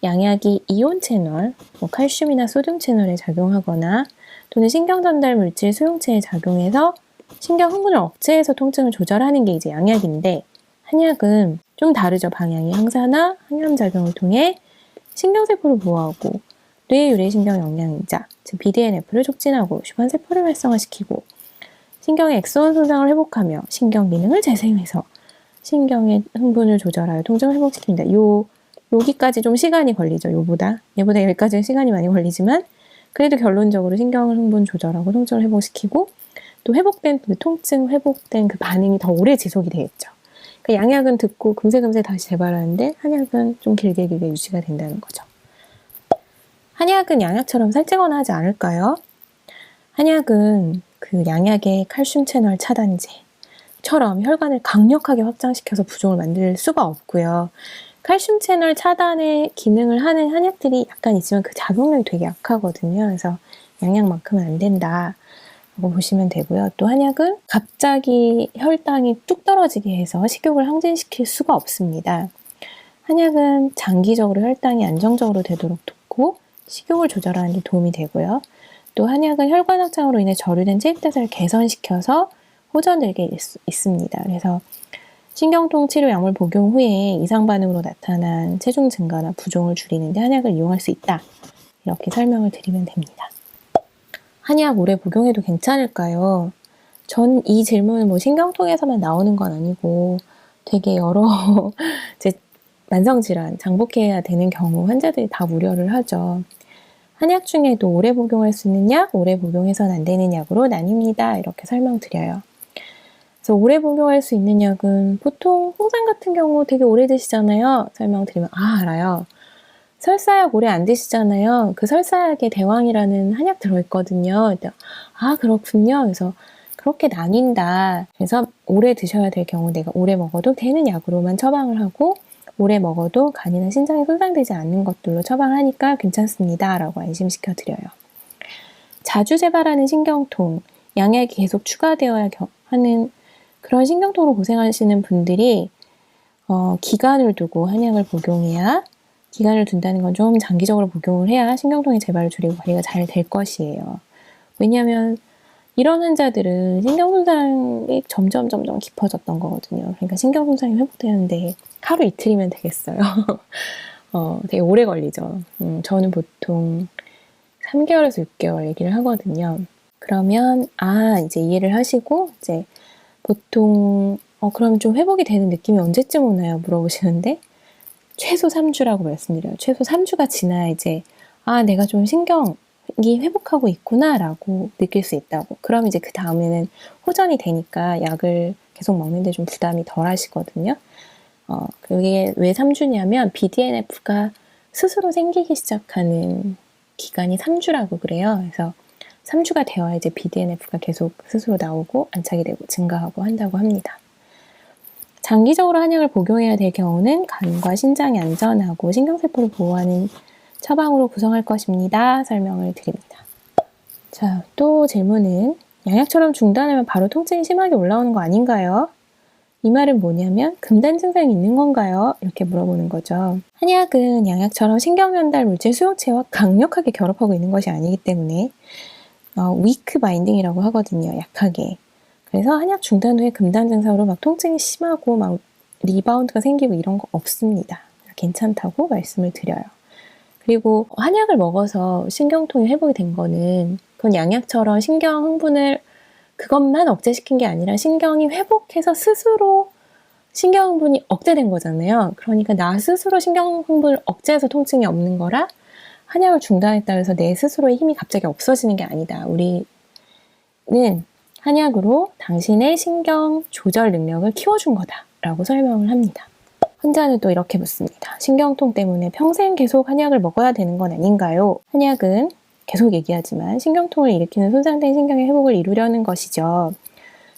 양약이 이온 채널, 칼슘이나 소듐 채널에 작용하거나 또는 신경전달 물질 수용체에 작용해서 신경 흥분을 억제해서 통증을 조절하는 게 이제 양약인데, 한약은 좀 다르죠. 방향이 항산화, 항염작용을 통해 신경세포를 보호하고 뇌 유래신경 영양인자, 즉 BDNF를 촉진하고 슈반세포를 활성화시키고 신경의 엑소온 손상을 회복하며 신경 기능을 재생해서 신경의 흥분을 조절하여 통증을 회복시킵니다. 여기까지 좀 시간이 걸리죠. 얘보다 여기까지는 시간이 많이 걸리지만 그래도 결론적으로 신경을 흥분 조절하고 통증을 회복시키고 또 회복된 그 통증, 회복된 그 반응이 더 오래 지속이 되겠죠. 그러니까 양약은 듣고 금세금세 다시 재발하는데 한약은 좀 길게 유지가 된다는 거죠. 한약은 양약처럼 살찌거나 하지 않을까요? 한약은 그 양약의 칼슘 채널 차단제처럼 혈관을 강력하게 확장시켜서 부종을 만들 수가 없고요. 칼슘 채널 차단의 기능을 하는 한약들이 약간 있지만 그 작용력이 되게 약하거든요. 그래서 양약만큼은 안 된다 라고 보시면 되고요. 또 한약은 갑자기 혈당이 뚝 떨어지게 해서 식욕을 항진시킬 수가 없습니다. 한약은 장기적으로 혈당이 안정적으로 되도록 돕고 식욕을 조절하는 데 도움이 되고요. 또 한약은 혈관 확장으로 인해 저류된 체액대사를 개선시켜서 호전되게 있습니다. 그래서 신경통 치료 약물 복용 후에 이상 반응으로 나타난 체중 증가나 부종을 줄이는 데 한약을 이용할 수 있다. 이렇게 설명을 드리면 됩니다. 한약 오래 복용해도 괜찮을까요? 전 이 질문은 신경통에서만 나오는 건 아니고 되게 여러 만성질환, 장복해야 되는 경우 환자들이 다 우려를 하죠. 한약 중에도 오래 복용할 수 있는 약, 오래 복용해서는 안 되는 약으로 나뉩니다. 이렇게 설명드려요. 그래서 오래 복용할 수 있는 약은 보통 홍삼 같은 경우 되게 오래 드시잖아요. 설명드리면 알아요. 설사약 오래 안 드시잖아요. 그 설사약에 대왕이라는 한약 들어있거든요. 그렇군요. 그래서 그렇게 나뉜다. 그래서 오래 드셔야 될 경우 내가 오래 먹어도 되는 약으로만 처방을 하고 오래 먹어도 간이나 신장에 손상되지 않는 것들로 처방하니까 괜찮습니다. 라고 안심시켜 드려요. 자주 재발하는 신경통, 양약이 계속 추가되어야 하는 그런 신경통으로 고생하시는 분들이 기간을 두고 한약을 복용해야, 기간을 둔다는 건 좀 장기적으로 복용을 해야 신경통의 재발을 줄이고 관리가 잘 될 것이에요. 왜냐하면 이런 환자들은 신경손상이 점점 깊어졌던 거거든요. 그러니까 신경손상이 회복되는데 하루 이틀이면 되겠어요. 되게 오래 걸리죠. 저는 보통 3개월에서 6개월 얘기를 하거든요. 그러면 이제 이해를 하시고 이제 보통 그럼 좀 회복이 되는 느낌이 언제쯤 오나요? 물어보시는데 최소 3주라고 말씀드려요. 최소 3주가 지나야 이제 내가 좀 신경이 회복하고 있구나 라고 느낄 수 있다고. 그럼 이제 그 다음에는 호전이 되니까 약을 계속 먹는데 좀 부담이 덜 하시거든요. 그게 왜 3주냐면 BDNF가 스스로 생기기 시작하는 기간이 3주라고 그래요. 그래서 3주가 되어야 이제 BDNF가 계속 스스로 나오고 안착이 되고 증가하고 한다고 합니다. 장기적으로 한약을 복용해야 될 경우는 간과 신장이 안전하고 신경세포를 보호하는 처방으로 구성할 것입니다. 설명을 드립니다. 자, 또 질문은 양약처럼 중단하면 바로 통증이 심하게 올라오는 거 아닌가요? 이 말은 뭐냐면 금단 증상이 있는 건가요? 이렇게 물어보는 거죠. 한약은 양약처럼 신경전달 물질 수용체와 강력하게 결합하고 있는 것이 아니기 때문에 위크 바인딩이라고 하거든요. 약하게. 그래서 한약 중단 후에 금단 증상으로 막 통증이 심하고 막 리바운드가 생기고 이런 거 없습니다. 괜찮다고 말씀을 드려요. 그리고 한약을 먹어서 신경통이 회복이 된 거는 그건 양약처럼 신경 흥분을 그것만 억제시킨 게 아니라 신경이 회복해서 스스로 신경 흥분이 억제된 거잖아요. 그러니까 나 스스로 신경 흥분을 억제해서 통증이 없는 거라 한약을 중단했다고 해서 내 스스로의 힘이 갑자기 없어지는 게 아니다. 우리는 한약으로 당신의 신경 조절 능력을 키워준 거다라고 설명을 합니다. 환자는 또 이렇게 묻습니다. 신경통 때문에 평생 계속 한약을 먹어야 되는 건 아닌가요? 한약은 계속 얘기하지만 신경통을 일으키는 손상된 신경의 회복을 이루려는 것이죠.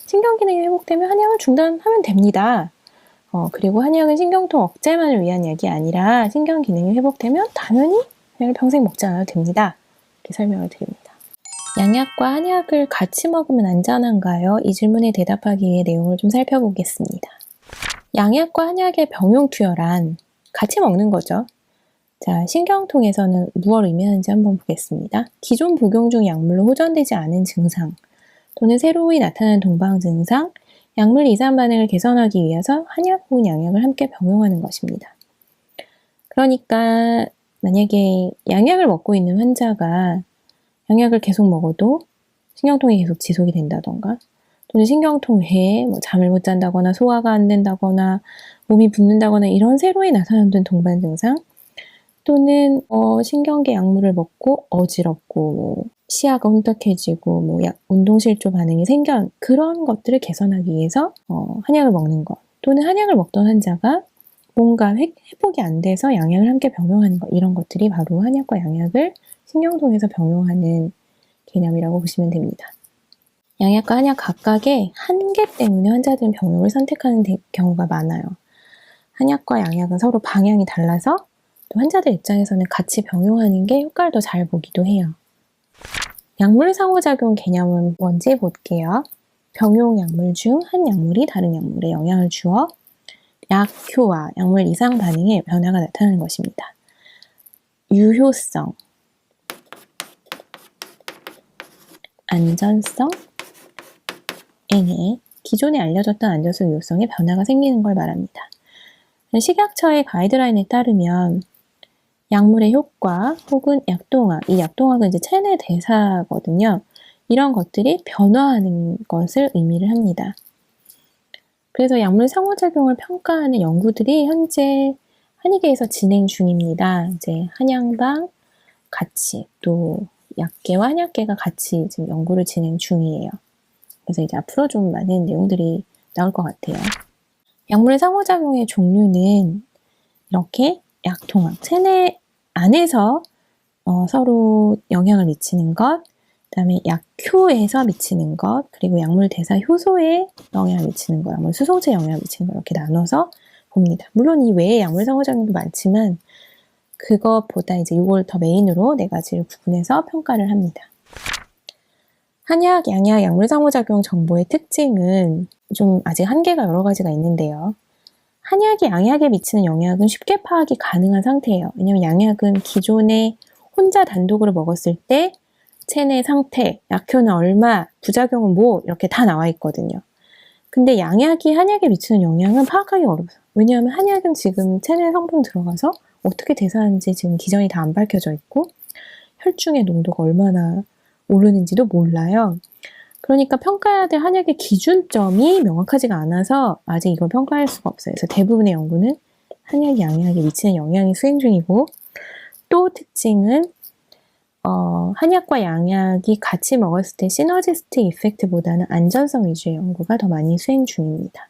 신경 기능이 회복되면 한약을 중단하면 됩니다. 그리고 한약은 신경통 억제만을 위한 약이 아니라 신경 기능이 회복되면 당연히 한약을 평생 먹지 않아도 됩니다. 이렇게 설명을 드립니다. 양약과 한약을 같이 먹으면 안전한가요? 이 질문에 대답하기 위해 내용을 좀 살펴보겠습니다. 양약과 한약의 병용 투여란 같이 먹는 거죠. 자, 신경통에서는 무엇을 의미하는지 한번 보겠습니다. 기존 복용 중 약물로 호전되지 않은 증상 또는 새로이 나타나는 동방 증상, 약물 이산 반응을 개선하기 위해서 한약 혹은 양약을 함께 병용하는 것입니다. 그러니까 만약에 양약을 먹고 있는 환자가 양약을 계속 먹어도 신경통이 계속 지속이 된다던가 또는 신경통 외에 잠을 못 잔다거나 소화가 안 된다거나 몸이 붓는다거나 이런 새로이 나타나는 동반 증상 또는 신경계 약물을 먹고 어지럽고 시야가 혼탁해지고 운동실조 반응이 생겨 그런 것들을 개선하기 위해서 한약을 먹는 것 또는 한약을 먹던 환자가 뭔가 회복이 안 돼서 양약을 함께 병용하는 것 이런 것들이 바로 한약과 양약을 신경통에서 병용하는 개념이라고 보시면 됩니다. 양약과 한약 각각의 한계 때문에 환자들은 병용을 선택하는 경우가 많아요. 한약과 양약은 서로 방향이 달라서 또 환자들 입장에서는 같이 병용하는 게 효과를 더 잘 보기도 해요. 약물 상호작용 개념은 뭔지 볼게요. 병용 약물 중 한 약물이 다른 약물에 영향을 주어 약효와 약물 이상 반응에 변화가 나타나는 것입니다. 유효성, 안전성, 행해, 기존에 알려졌던 안전성, 유효성에 변화가 생기는 걸 말합니다. 식약처의 가이드라인에 따르면 약물의 효과 혹은 약동학, 이 약동학은 이제 체내 대사거든요. 이런 것들이 변화하는 것을 의미를 합니다. 그래서 약물 상호작용을 평가하는 연구들이 현재 한의계에서 진행 중입니다. 이제 한양방 같이 또 약계와 한약계가 같이 지금 연구를 진행 중이에요. 그래서 이제 앞으로 좀 많은 내용들이 나올 것 같아요. 약물의 상호작용의 종류는 이렇게 약통학, 체내 안에서 서로 영향을 미치는 것, 그다음에 약효에서 미치는 것, 그리고 약물 대사 효소에 영향을 미치는 것, 약물 수송체에 영향을 미치는 것 이렇게 나눠서 봅니다. 물론 이 외에 약물 상호작용도 많지만 그것보다 이제 이걸 더 메인으로 네 가지를 구분해서 평가를 합니다. 한약, 양약, 약물 상호작용 정보의 특징은 좀 아직 한계가 여러 가지가 있는데요. 한약이 양약에 미치는 영향은 쉽게 파악이 가능한 상태예요. 왜냐하면 양약은 기존에 혼자 단독으로 먹었을 때 체내 상태, 약효는 얼마, 부작용은 뭐 이렇게 다 나와 있거든요. 근데 양약이 한약에 미치는 영향은 파악하기 어려워요. 왜냐하면 한약은 지금 체내 성분 들어가서 어떻게 대사하는지 지금 기전이 다 안 밝혀져 있고 혈중의 농도가 얼마나 오르는지도 몰라요. 그러니까 평가해야 될 한약의 기준점이 명확하지가 않아서 아직 이걸 평가할 수가 없어요. 그래서 대부분의 연구는 한약이 양약에 미치는 영향이 수행 중이고 또 특징은 한약과 양약이 같이 먹었을 때 시너지스틱 이펙트보다는 안전성 위주의 연구가 더 많이 수행 중입니다.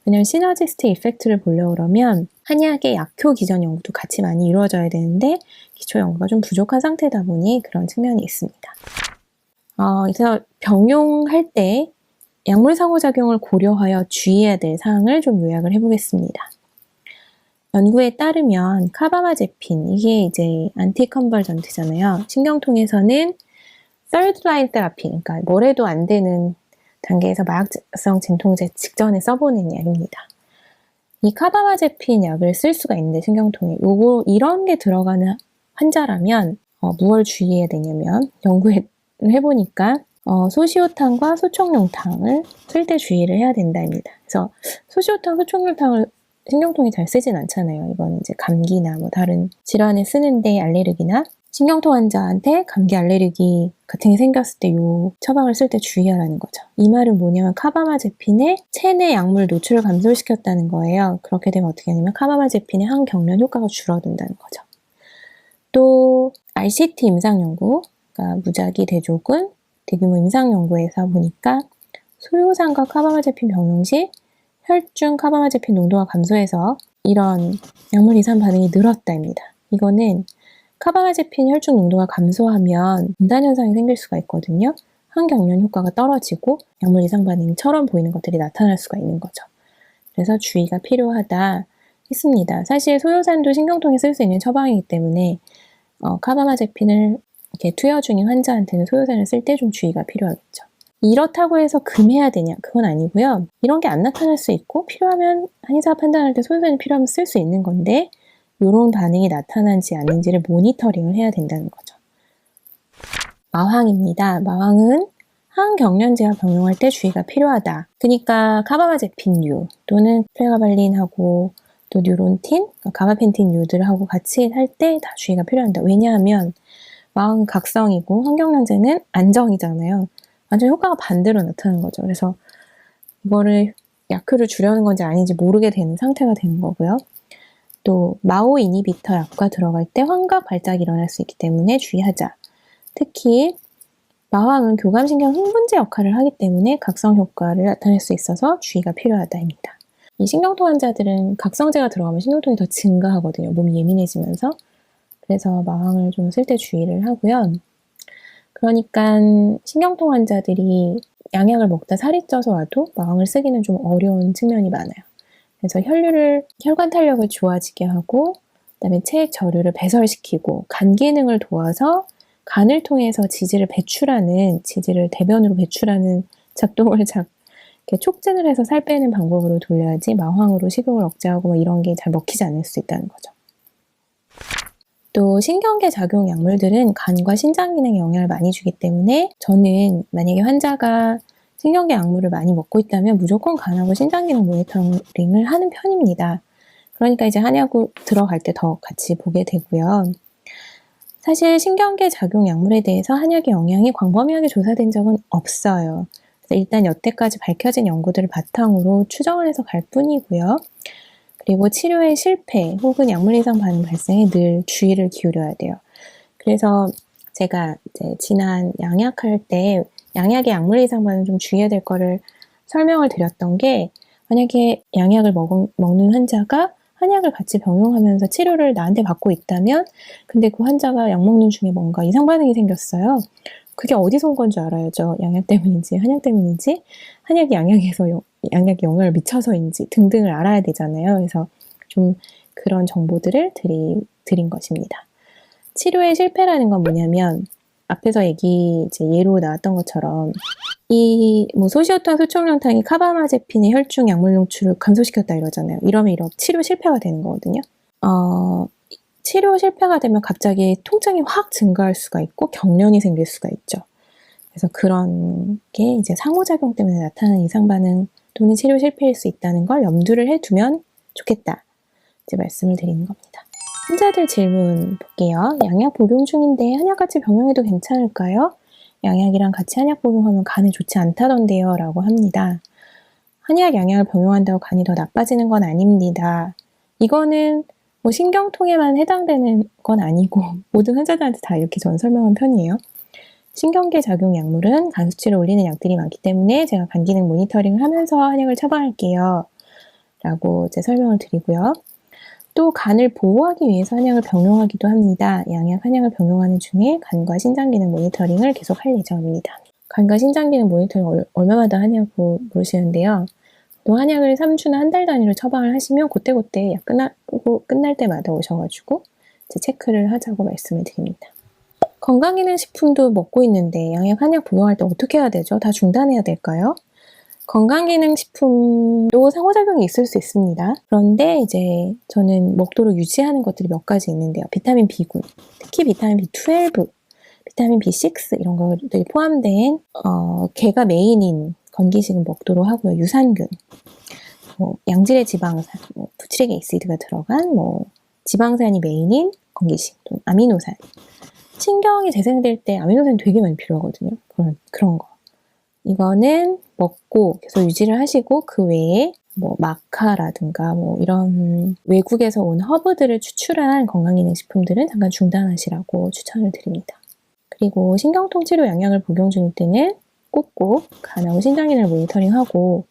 왜냐하면 시너지스틱 이펙트를 보려고 그러면 한약의 약효 기전 연구도 같이 많이 이루어져야 되는데 기초 연구가 좀 부족한 상태다 보니 그런 측면이 있습니다. 그래서 병용할 때 약물 상호작용을 고려하여 주의해야 될 사항을 좀 요약을 해보겠습니다. 연구에 따르면 카바마제핀, 이게 이제 안티컨벌전트잖아요. 신경통에서는 third line 테라피, 그러니까 뭘 해도 안 되는 단계에서 마약성 진통제 직전에 써보는 약입니다. 이 카바마제핀 약을 쓸 수가 있는데 신경통에 이런 게 들어가는 환자라면 무엇을 주의해야 되냐면 연구에 해보니까 소시오탄과 소총용탕을 쓸 때 주의를 해야 된다입니다. 그래서 소시오탄, 소총용탕을 신경통에 잘 쓰진 않잖아요. 이건 이제 감기나 뭐 다른 질환에 쓰는데 알레르기나 신경통 환자한테 감기 알레르기 같은 게 생겼을 때 이 처방을 쓸 때 주의하라는 거죠. 이 말은 뭐냐면 카바마제핀의 체내 약물 노출을 감소시켰다는 거예요. 그렇게 되면 어떻게 하냐면 카바마제핀의 항경련 효과가 줄어든다는 거죠. 또 RCT 임상연구, 그러니까 무작위 대조군 대규모 임상연구에서 보니까 소요산과 카바마제핀 병용 시 혈중 카바마제핀 농도가 감소해서 이런 약물 이상 반응이 늘었다입니다. 이거는 카바마제핀 혈중 농도가 감소하면 분단 현상이 생길 수가 있거든요. 항경련 효과가 떨어지고 약물 이상 반응처럼 보이는 것들이 나타날 수가 있는 거죠. 그래서 주의가 필요하다 했습니다. 사실 소요산도 신경통에 쓸 수 있는 처방이기 때문에 카바마제핀을 이렇게 투여 중인 환자한테는 소요산을 쓸 때 좀 주의가 필요하겠죠. 이렇다고 해서 금해야 되냐? 그건 아니고요. 이런 게 안 나타날 수 있고 필요하면 한의사가 판단할 때 소요산이 필요하면 쓸 수 있는 건데 이런 반응이 나타나지 않는지를 모니터링을 해야 된다는 거죠. 마황입니다. 마황은 항경련제와 병용할 때 주의가 필요하다. 그러니까 카바마제핀류 또는 프레가발린하고 또 뉴론틴, 가바펜틴류들하고 같이 할 때 다 주의가 필요합니다. 왜냐하면 마황은 각성이고 항경련제는 안정이잖아요. 완전 효과가 반대로 나타나는 거죠. 그래서 이거를 약효를 줄여는 건지 아닌지 모르게 되는 상태가 되는 거고요. 또 마오 이니비터 약과 들어갈 때 환각 발작이 일어날 수 있기 때문에 주의하자. 특히 마황은 교감신경 흥분제 역할을 하기 때문에 각성 효과를 나타낼 수 있어서 주의가 필요하다입니다. 이 신경통 환자들은 각성제가 들어가면 신경통이 더 증가하거든요. 몸이 예민해지면서. 그래서 마황을 좀 쓸 때 주의를 하고요. 그러니까 신경통 환자들이 양약을 먹다 살이 쪄서 와도 마황을 쓰기는 좀 어려운 측면이 많아요. 그래서 혈관 탄력을 좋아지게 하고 그다음에 체액 저류를 배설시키고 간 기능을 도와서 간을 통해서 지질을 대변으로 배출하는 작동을 이렇게 촉진을 해서 살 빼는 방법으로 돌려야지 마황으로 식욕을 억제하고 이런 게 잘 먹히지 않을 수 있다는 거죠. 또 신경계 작용 약물들은 간과 신장 기능에 영향을 많이 주기 때문에 저는 만약에 환자가 신경계 약물을 많이 먹고 있다면 무조건 간하고 신장 기능 모니터링을 하는 편입니다. 그러니까 이제 한약으로 들어갈 때 더 같이 보게 되고요. 사실 신경계 작용 약물에 대해서 한약의 영향이 광범위하게 조사된 적은 없어요. 그래서 일단 여태까지 밝혀진 연구들을 바탕으로 추정을 해서 갈 뿐이고요. 그리고 치료의 실패 혹은 약물 이상 반응 발생에 늘 주의를 기울여야 돼요. 그래서 제가 이제 지난 양약할 때 양약의 약물 이상 반응 좀 주의해야 될 거를 설명을 드렸던 게 만약에 양약을 먹는 환자가 한약을 같이 병용하면서 치료를 나한테 받고 있다면 근데 그 환자가 약 먹는 중에 뭔가 이상 반응이 생겼어요. 그게 어디서 온 건 줄 알아야죠. 양약 때문인지 한약 때문인지 한약이 양약에 영향을 미쳐서인지 등등을 알아야 되잖아요. 그래서 좀 그런 정보들을 드린 것입니다. 치료의 실패라는 건 뭐냐면 앞에서 예로 나왔던 것처럼 이 소시오탄, 소총련탕이 카바마제핀의 혈중 약물 농출을 감소시켰다 이러잖아요. 이러면 이렇게 치료 실패가 되는 거거든요. 치료 실패가 되면 갑자기 통증이 확 증가할 수가 있고 경련이 생길 수가 있죠. 그래서 그런 게 이제 상호작용 때문에 나타나는 이상 반응 또는 치료 실패일 수 있다는 걸 염두를 해두면 좋겠다. 이제 말씀을 드리는 겁니다. 환자들 질문 볼게요. 양약 복용 중인데 한약같이 병용해도 괜찮을까요? 양약이랑 같이 한약 복용하면 간에 좋지 않다던데요. 라고 합니다. 한약, 양약을 병용한다고 간이 더 나빠지는 건 아닙니다. 이거는 신경통에만 해당되는 건 아니고 모든 환자들한테 다 이렇게 저는 설명한 편이에요. 신경계 작용 약물은 간 수치를 올리는 약들이 많기 때문에 제가 간 기능 모니터링을 하면서 한약을 처방할게요. 라고 이제 설명을 드리고요. 또 간을 보호하기 위해서 한약을 병용하기도 합니다. 양약, 한약을 병용하는 중에 간과 신장 기능 모니터링을 계속 할 예정입니다. 간과 신장 기능 모니터링 얼마마다 하냐고 물으시는데요. 또 한약을 3주나 한 달 단위로 처방을 하시면 그때그때 약 끝날 때마다 오셔가지고 이제 체크를 하자고 말씀을 드립니다. 건강기능식품도 먹고 있는데 양약, 한약 복용할 때 어떻게 해야 되죠? 다 중단해야 될까요? 건강기능식품도 상호작용이 있을 수 있습니다. 그런데 이제 저는 먹도록 유지하는 것들이 몇 가지 있는데요. 비타민 B군, 특히 비타민 B12, 비타민 B6 이런 것들이 포함된 개가 메인인 건기식은 먹도록 하고요. 유산균, 양질의 지방산, 부치릭 애시드가 들어간 지방산이 메인인 건기식, 또 아미노산. 신경이 재생될 때 아미노산이 되게 많이 필요하거든요. 그런 거. 이거는 먹고 계속 유지를 하시고 그 외에 마카라든가 이런 외국에서 온 허브들을 추출한 건강기능식품들은 잠깐 중단하시라고 추천을 드립니다. 그리고 신경통 치료 양약을 복용 중일 때는 꼭꼭 간하고 신장기능을 모니터링하고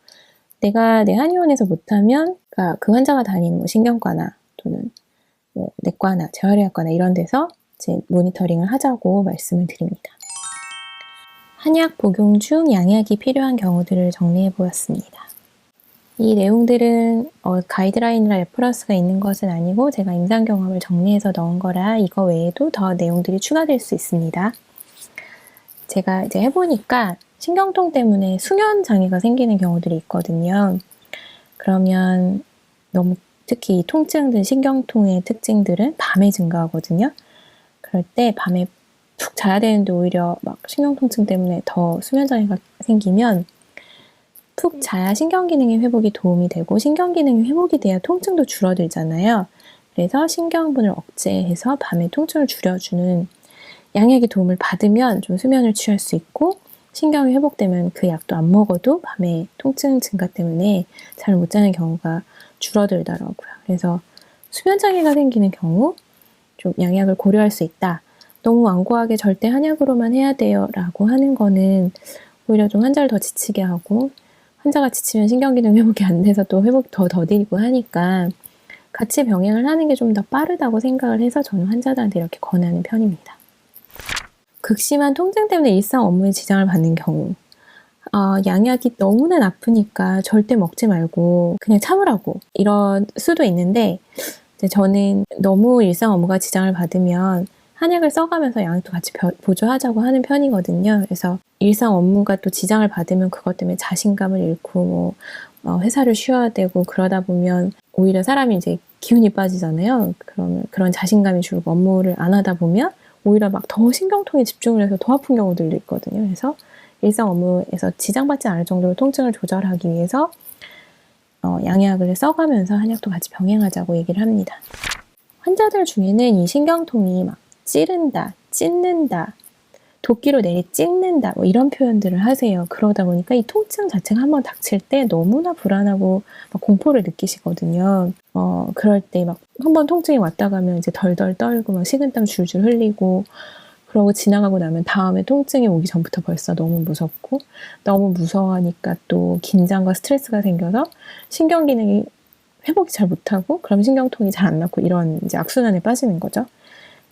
내가 내 한의원에서 못하면 그 환자가 다니는 신경과나 또는 내과나 재활의학과나 이런 데서 이제 모니터링을 하자고 말씀을 드립니다. 한약 복용 중 양약이 필요한 경우들을 정리해 보았습니다. 이 내용들은 가이드라인이나 레퍼런스가 있는 것은 아니고 제가 임상 경험을 정리해서 넣은 거라 이거 외에도 더 내용들이 추가될 수 있습니다. 제가 이제 해보니까 신경통 때문에 수면 장애가 생기는 경우들이 있거든요. 그러면 특히 이 통증들, 신경통의 특징들은 밤에 증가하거든요. 그럴 때 밤에 푹 자야 되는데 오히려 신경통증 때문에 더 수면장애가 생기면 푹 자야 신경기능의 회복이 도움이 되고 신경기능이 회복이 돼야 통증도 줄어들잖아요. 그래서 신경분을 억제해서 밤에 통증을 줄여주는 양약의 도움을 받으면 좀 수면을 취할 수 있고 신경이 회복되면 그 약도 안 먹어도 밤에 통증 증가 때문에 잠을 못 자는 경우가 줄어들더라고요. 그래서 수면장애가 생기는 경우 좀 양약을 고려할 수 있다. 너무 완고하게 절대 한약으로만 해야 돼요 라고 하는 거는 오히려 좀 환자를 더 지치게 하고 환자가 지치면 신경기능 회복이 안 돼서 또 회복 더 더디고 하니까 같이 병행을 하는 게 좀 더 빠르다고 생각을 해서 저는 환자들한테 이렇게 권하는 편입니다. 극심한 통증 때문에 일상 업무에 지장을 받는 경우 양약이 너무나 나쁘니까 절대 먹지 말고 그냥 참으라고 이런 수도 있는데 저는 너무 일상 업무가 지장을 받으면 한약을 써가면서 양약도 같이 보조하자고 하는 편이거든요. 그래서 일상 업무가 또 지장을 받으면 그것 때문에 자신감을 잃고 회사를 쉬어야 되고 그러다 보면 오히려 사람이 이제 기운이 빠지잖아요. 그러면 그런 자신감이 줄고 업무를 안 하다 보면 오히려 더 신경통에 집중을 해서 더 아픈 경우들도 있거든요. 그래서 일상 업무에서 지장받지 않을 정도로 통증을 조절하기 위해서 양약을 써가면서 한약도 같이 병행하자고 얘기를 합니다. 환자들 중에는 이 신경통이 찌른다, 찢는다, 도끼로 내리 찍는다 이런 표현들을 하세요. 그러다 보니까 이 통증 자체가 한번 닥칠 때 너무나 불안하고 공포를 느끼시거든요. 그럴 때 한번 통증이 왔다 가면 이제 덜덜 떨고 식은땀 줄줄 흘리고 그러고 지나가고 나면 다음에 통증이 오기 전부터 벌써 너무 무섭고 너무 무서워하니까 또 긴장과 스트레스가 생겨서 신경기능이 회복이 잘 못하고 그럼 신경통이 잘 안 낫고 이런 이제 악순환에 빠지는 거죠.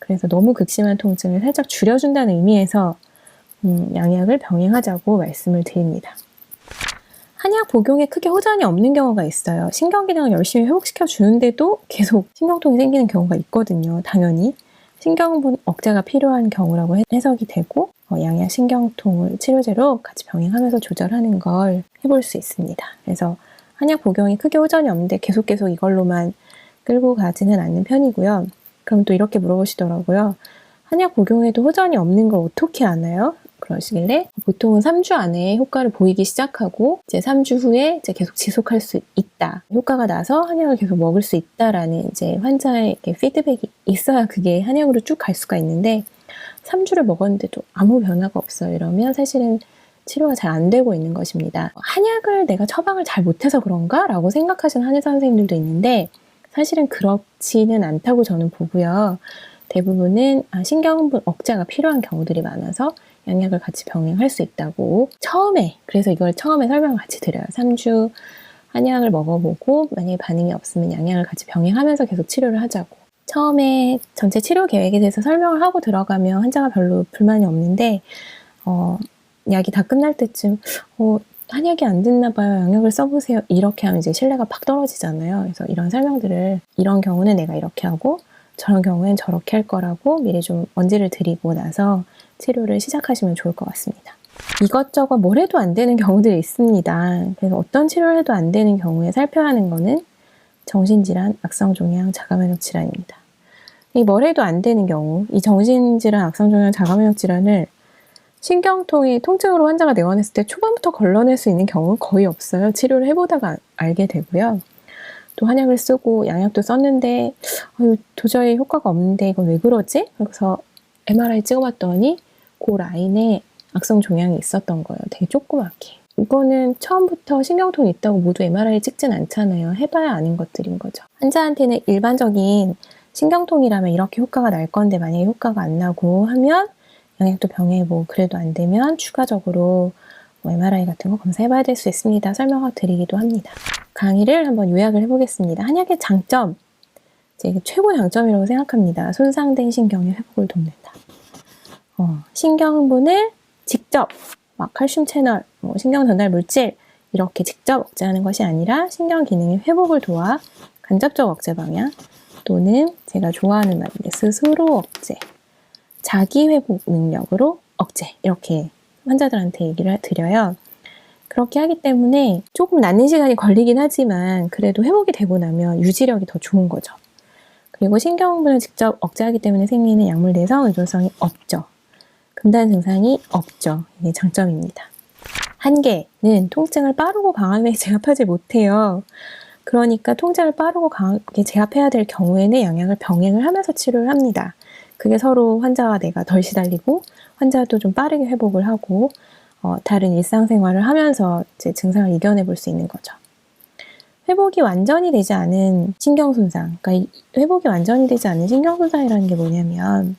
그래서 너무 극심한 통증을 살짝 줄여준다는 의미에서 양약을 병행하자고 말씀을 드립니다. 한약 복용에 크게 호전이 없는 경우가 있어요. 신경기능을 열심히 회복시켜 주는데도 계속 신경통이 생기는 경우가 있거든요. 당연히 신경분 억제가 필요한 경우라고 해석이 되고 양약 신경통을 치료제로 같이 병행하면서 조절하는 걸 해볼 수 있습니다. 그래서 한약 복용이 크게 호전이 없는데 계속 이걸로만 끌고 가지는 않는 편이고요. 그럼 또 이렇게 물어보시더라고요. 한약 복용에도 호전이 없는 걸 어떻게 아나요? 그러시길래 보통은 3주 안에 효과를 보이기 시작하고 이제 3주 후에 이제 계속 지속할 수 있다. 효과가 나서 한약을 계속 먹을 수 있다라는 이제 환자에게 피드백이 있어야 그게 한약으로 쭉 갈 수가 있는데 3주를 먹었는데도 아무 변화가 없어요. 이러면 사실은 치료가 잘 안 되고 있는 것입니다. 한약을 내가 처방을 잘 못해서 그런가? 라고 생각하시는 한의사 선생님들도 있는데 사실은 그렇지는 않다고 저는 보고요. 대부분은 신경분 억제가 필요한 경우들이 많아서 양약을 같이 병행할 수 있다고 그래서 이걸 처음에 설명을 같이 드려요. 3주 한약을 먹어보고 만약에 반응이 없으면 양약을 같이 병행하면서 계속 치료를 하자고. 처음에 전체 치료 계획에 대해서 설명을 하고 들어가면 환자가 별로 불만이 없는데 약이 다 끝날 때쯤 한약이 안 됐나 봐요. 양약을 써보세요. 이렇게 하면 이제 신뢰가 팍 떨어지잖아요. 그래서 이런 설명들을 이런 경우는 내가 이렇게 하고 저런 경우엔 저렇게 할 거라고 미리 좀 언지를 드리고 나서 치료를 시작하시면 좋을 것 같습니다. 이것저것 뭘 해도 안 되는 경우들이 있습니다. 그래서 어떤 치료를 해도 안 되는 경우에 살펴야 하는 거는 정신질환, 악성종양, 자가면역 질환입니다. 이 뭘 해도 안 되는 경우, 이 정신질환, 악성종양 자가면역 질환을 신경통이 통증으로 환자가 내원했을 때 초반부터 걸러낼 수 있는 경우는 거의 없어요. 치료를 해보다가 알게 되고요. 또 한약을 쓰고 양약도 썼는데 도저히 효과가 없는데 이건 왜 그러지? 그래서 MRI 찍어봤더니 그 라인에 악성 종양이 있었던 거예요. 되게 조그맣게. 이거는 처음부터 신경통이 있다고 모두 MRI 찍진 않잖아요. 해봐야 아는 것들인 거죠. 환자한테는 일반적인 신경통이라면 이렇게 효과가 날 건데 만약에 효과가 안 나고 하면 양약도 병행해보고 그래도 안 되면 추가적으로 MRI 같은 거 검사해봐야 될 수 있습니다. 설명을 드리기도 합니다. 강의를 한번 요약을 해보겠습니다. 한약의 장점, 이제 최고 장점이라고 생각합니다. 손상된 신경의 회복을 돕는다. 신경분을 직접 칼슘 채널, 신경 전달 물질 이렇게 직접 억제하는 것이 아니라 신경 기능의 회복을 도와 간접적 억제 방향 또는 제가 좋아하는 말인데 스스로 억제, 자기 회복 능력으로 억제 이렇게 환자들한테 얘기를 드려요. 그렇게 하기 때문에 조금 낫는 시간이 걸리긴 하지만 그래도 회복이 되고 나면 유지력이 더 좋은 거죠. 그리고 신경분을 직접 억제하기 때문에 생기는 약물 내성 의존성이 없죠. 금단 증상이 없죠. 이게 장점입니다. 한계는 통증을 빠르고 강하게 제압하지 못해요. 그러니까 통증을 빠르고 강하게 제압해야 될 경우에는 양약을 병행을 하면서 치료를 합니다. 그게 서로 환자와 내가 덜 시달리고 환자도 좀 빠르게 회복을 하고 다른 일상생활을 하면서 이제 증상을 이겨내 볼 수 있는 거죠. 회복이 완전히 되지 않은 신경손상, 그러니까 회복이 완전히 되지 않은 신경손상이라는 게 뭐냐면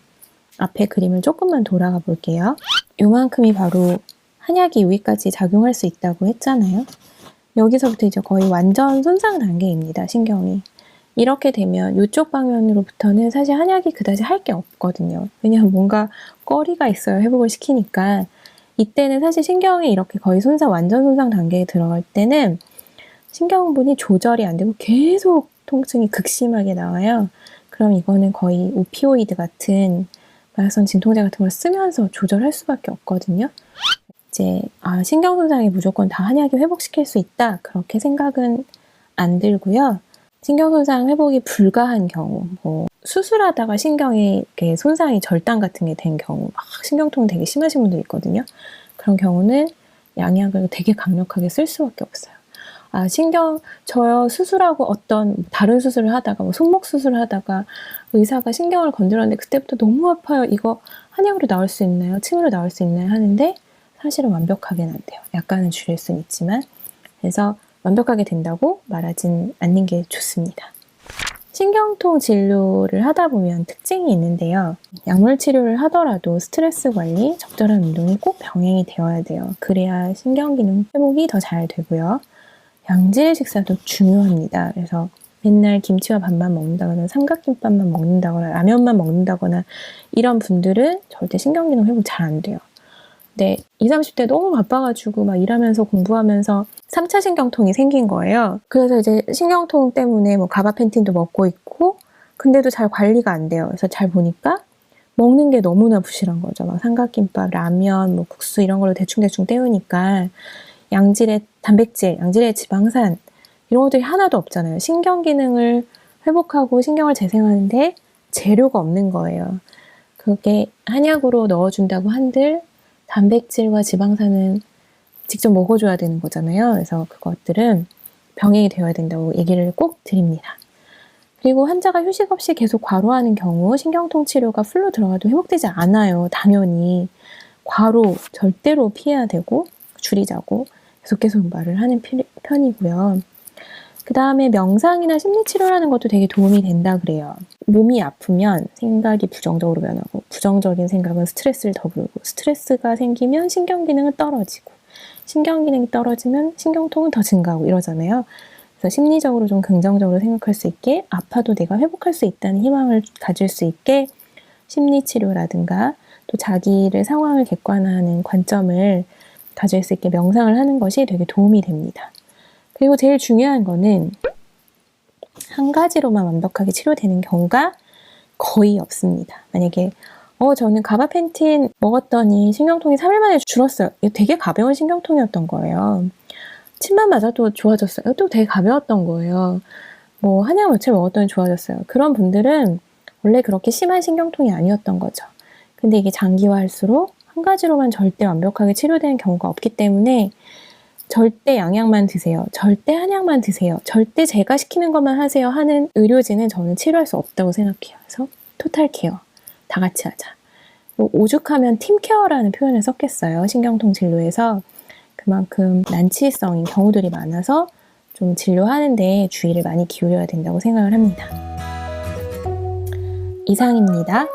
앞에 그림을 조금만 돌아가 볼게요. 요만큼이 바로 한약이 여기까지 작용할 수 있다고 했잖아요. 여기서부터 이제 거의 완전 손상 단계입니다. 신경이. 이렇게 되면 이쪽 방면으로부터는 사실 한약이 그다지 할 게 없거든요. 왜냐하면 뭔가 거리가 있어야 회복을 시키니까 이때는 사실 신경이 이렇게 거의 완전 손상 단계에 들어갈 때는 신경분이 조절이 안 되고 계속 통증이 극심하게 나와요. 그럼 이거는 거의 오피오이드 같은 마약성 진통제 같은 걸 쓰면서 조절할 수밖에 없거든요. 이제 신경손상이 무조건 다 한약이 회복시킬 수 있다 그렇게 생각은 안 들고요. 신경손상 회복이 불가한 경우, 수술하다가 신경이 이렇게 손상이 절단 같은 게 된 경우, 신경통 되게 심하신 분들 있거든요. 그런 경우는 양약을 되게 강력하게 쓸 수밖에 없어요. 저요 수술하고 어떤 다른 수술을 하다가 손목 수술을 하다가 의사가 신경을 건드렸는데 그때부터 너무 아파요. 이거 한약으로 나올 수 있나요? 침으로 나올 수 있나요? 하는데 사실은 완벽하게는 안 돼요. 약간은 줄일 수는 있지만 그래서 완벽하게 된다고 말하진 않는 게 좋습니다. 신경통 진료를 하다 보면 특징이 있는데요. 약물 치료를 하더라도 스트레스 관리, 적절한 운동이 꼭 병행이 되어야 돼요. 그래야 신경기능 회복이 더 잘 되고요. 양질의 식사도 중요합니다. 그래서 맨날 김치와 밥만 먹는다거나 삼각김밥만 먹는다거나 라면만 먹는다거나 이런 분들은 절대 신경기능 회복 잘 안 돼요. 근데 20, 30대 너무 바빠가지고 막 일하면서 공부하면서 3차 신경통이 생긴 거예요. 그래서 이제 신경통 때문에 가바펜틴도 먹고 있고 근데도 잘 관리가 안 돼요. 그래서 잘 보니까 먹는 게 너무나 부실한 거죠. 막 삼각김밥, 라면, 국수 이런 걸로 대충대충 때우니까 양질의 단백질, 양질의 지방산 이런 것들이 하나도 없잖아요. 신경 기능을 회복하고 신경을 재생하는데 재료가 없는 거예요. 그게 한약으로 넣어준다고 한들 단백질과 지방산은 직접 먹어줘야 되는 거잖아요. 그래서 그것들은 병행이 되어야 된다고 얘기를 꼭 드립니다. 그리고 환자가 휴식 없이 계속 과로하는 경우 신경통 치료가 풀로 들어가도 회복되지 않아요. 당연히 과로 절대로 피해야 되고 줄이자고 계속 말을 하는 편이고요. 그 다음에 명상이나 심리치료라는 것도 되게 도움이 된다 그래요. 몸이 아프면 생각이 부정적으로 변하고 부정적인 생각은 스트레스를 더 불고 스트레스가 생기면 신경기능은 떨어지고 신경기능이 떨어지면 신경통은 더 증가하고 이러잖아요. 그래서 심리적으로 좀 긍정적으로 생각할 수 있게 아파도 내가 회복할 수 있다는 희망을 가질 수 있게 심리치료라든가 또 자기를 상황을 객관화하는 관점을 가질 수 있게 명상을 하는 것이 되게 도움이 됩니다. 그리고 제일 중요한 거는 한 가지로만 완벽하게 치료되는 경우가 거의 없습니다. 만약에 저는 가바펜틴 먹었더니 신경통이 3일 만에 줄었어요. 이거 되게 가벼운 신경통이었던 거예요. 침만 맞아도 좋아졌어요. 또 되게 가벼웠던 거예요. 한약 며칠 먹었더니 좋아졌어요. 그런 분들은 원래 그렇게 심한 신경통이 아니었던 거죠. 근데 이게 장기화할수록 한 가지로만 절대 완벽하게 치료되는 경우가 없기 때문에 절대 양약만 드세요. 절대 한약만 드세요. 절대 제가 시키는 것만 하세요 하는 의료진은 저는 치료할 수 없다고 생각해요. 그래서 토탈 케어, 다 같이 하자. 오죽하면 팀케어라는 표현을 썼겠어요. 신경통 진료에서. 그만큼 난치성인 경우들이 많아서 좀 진료하는데 주의를 많이 기울여야 된다고 생각을 합니다. 이상입니다.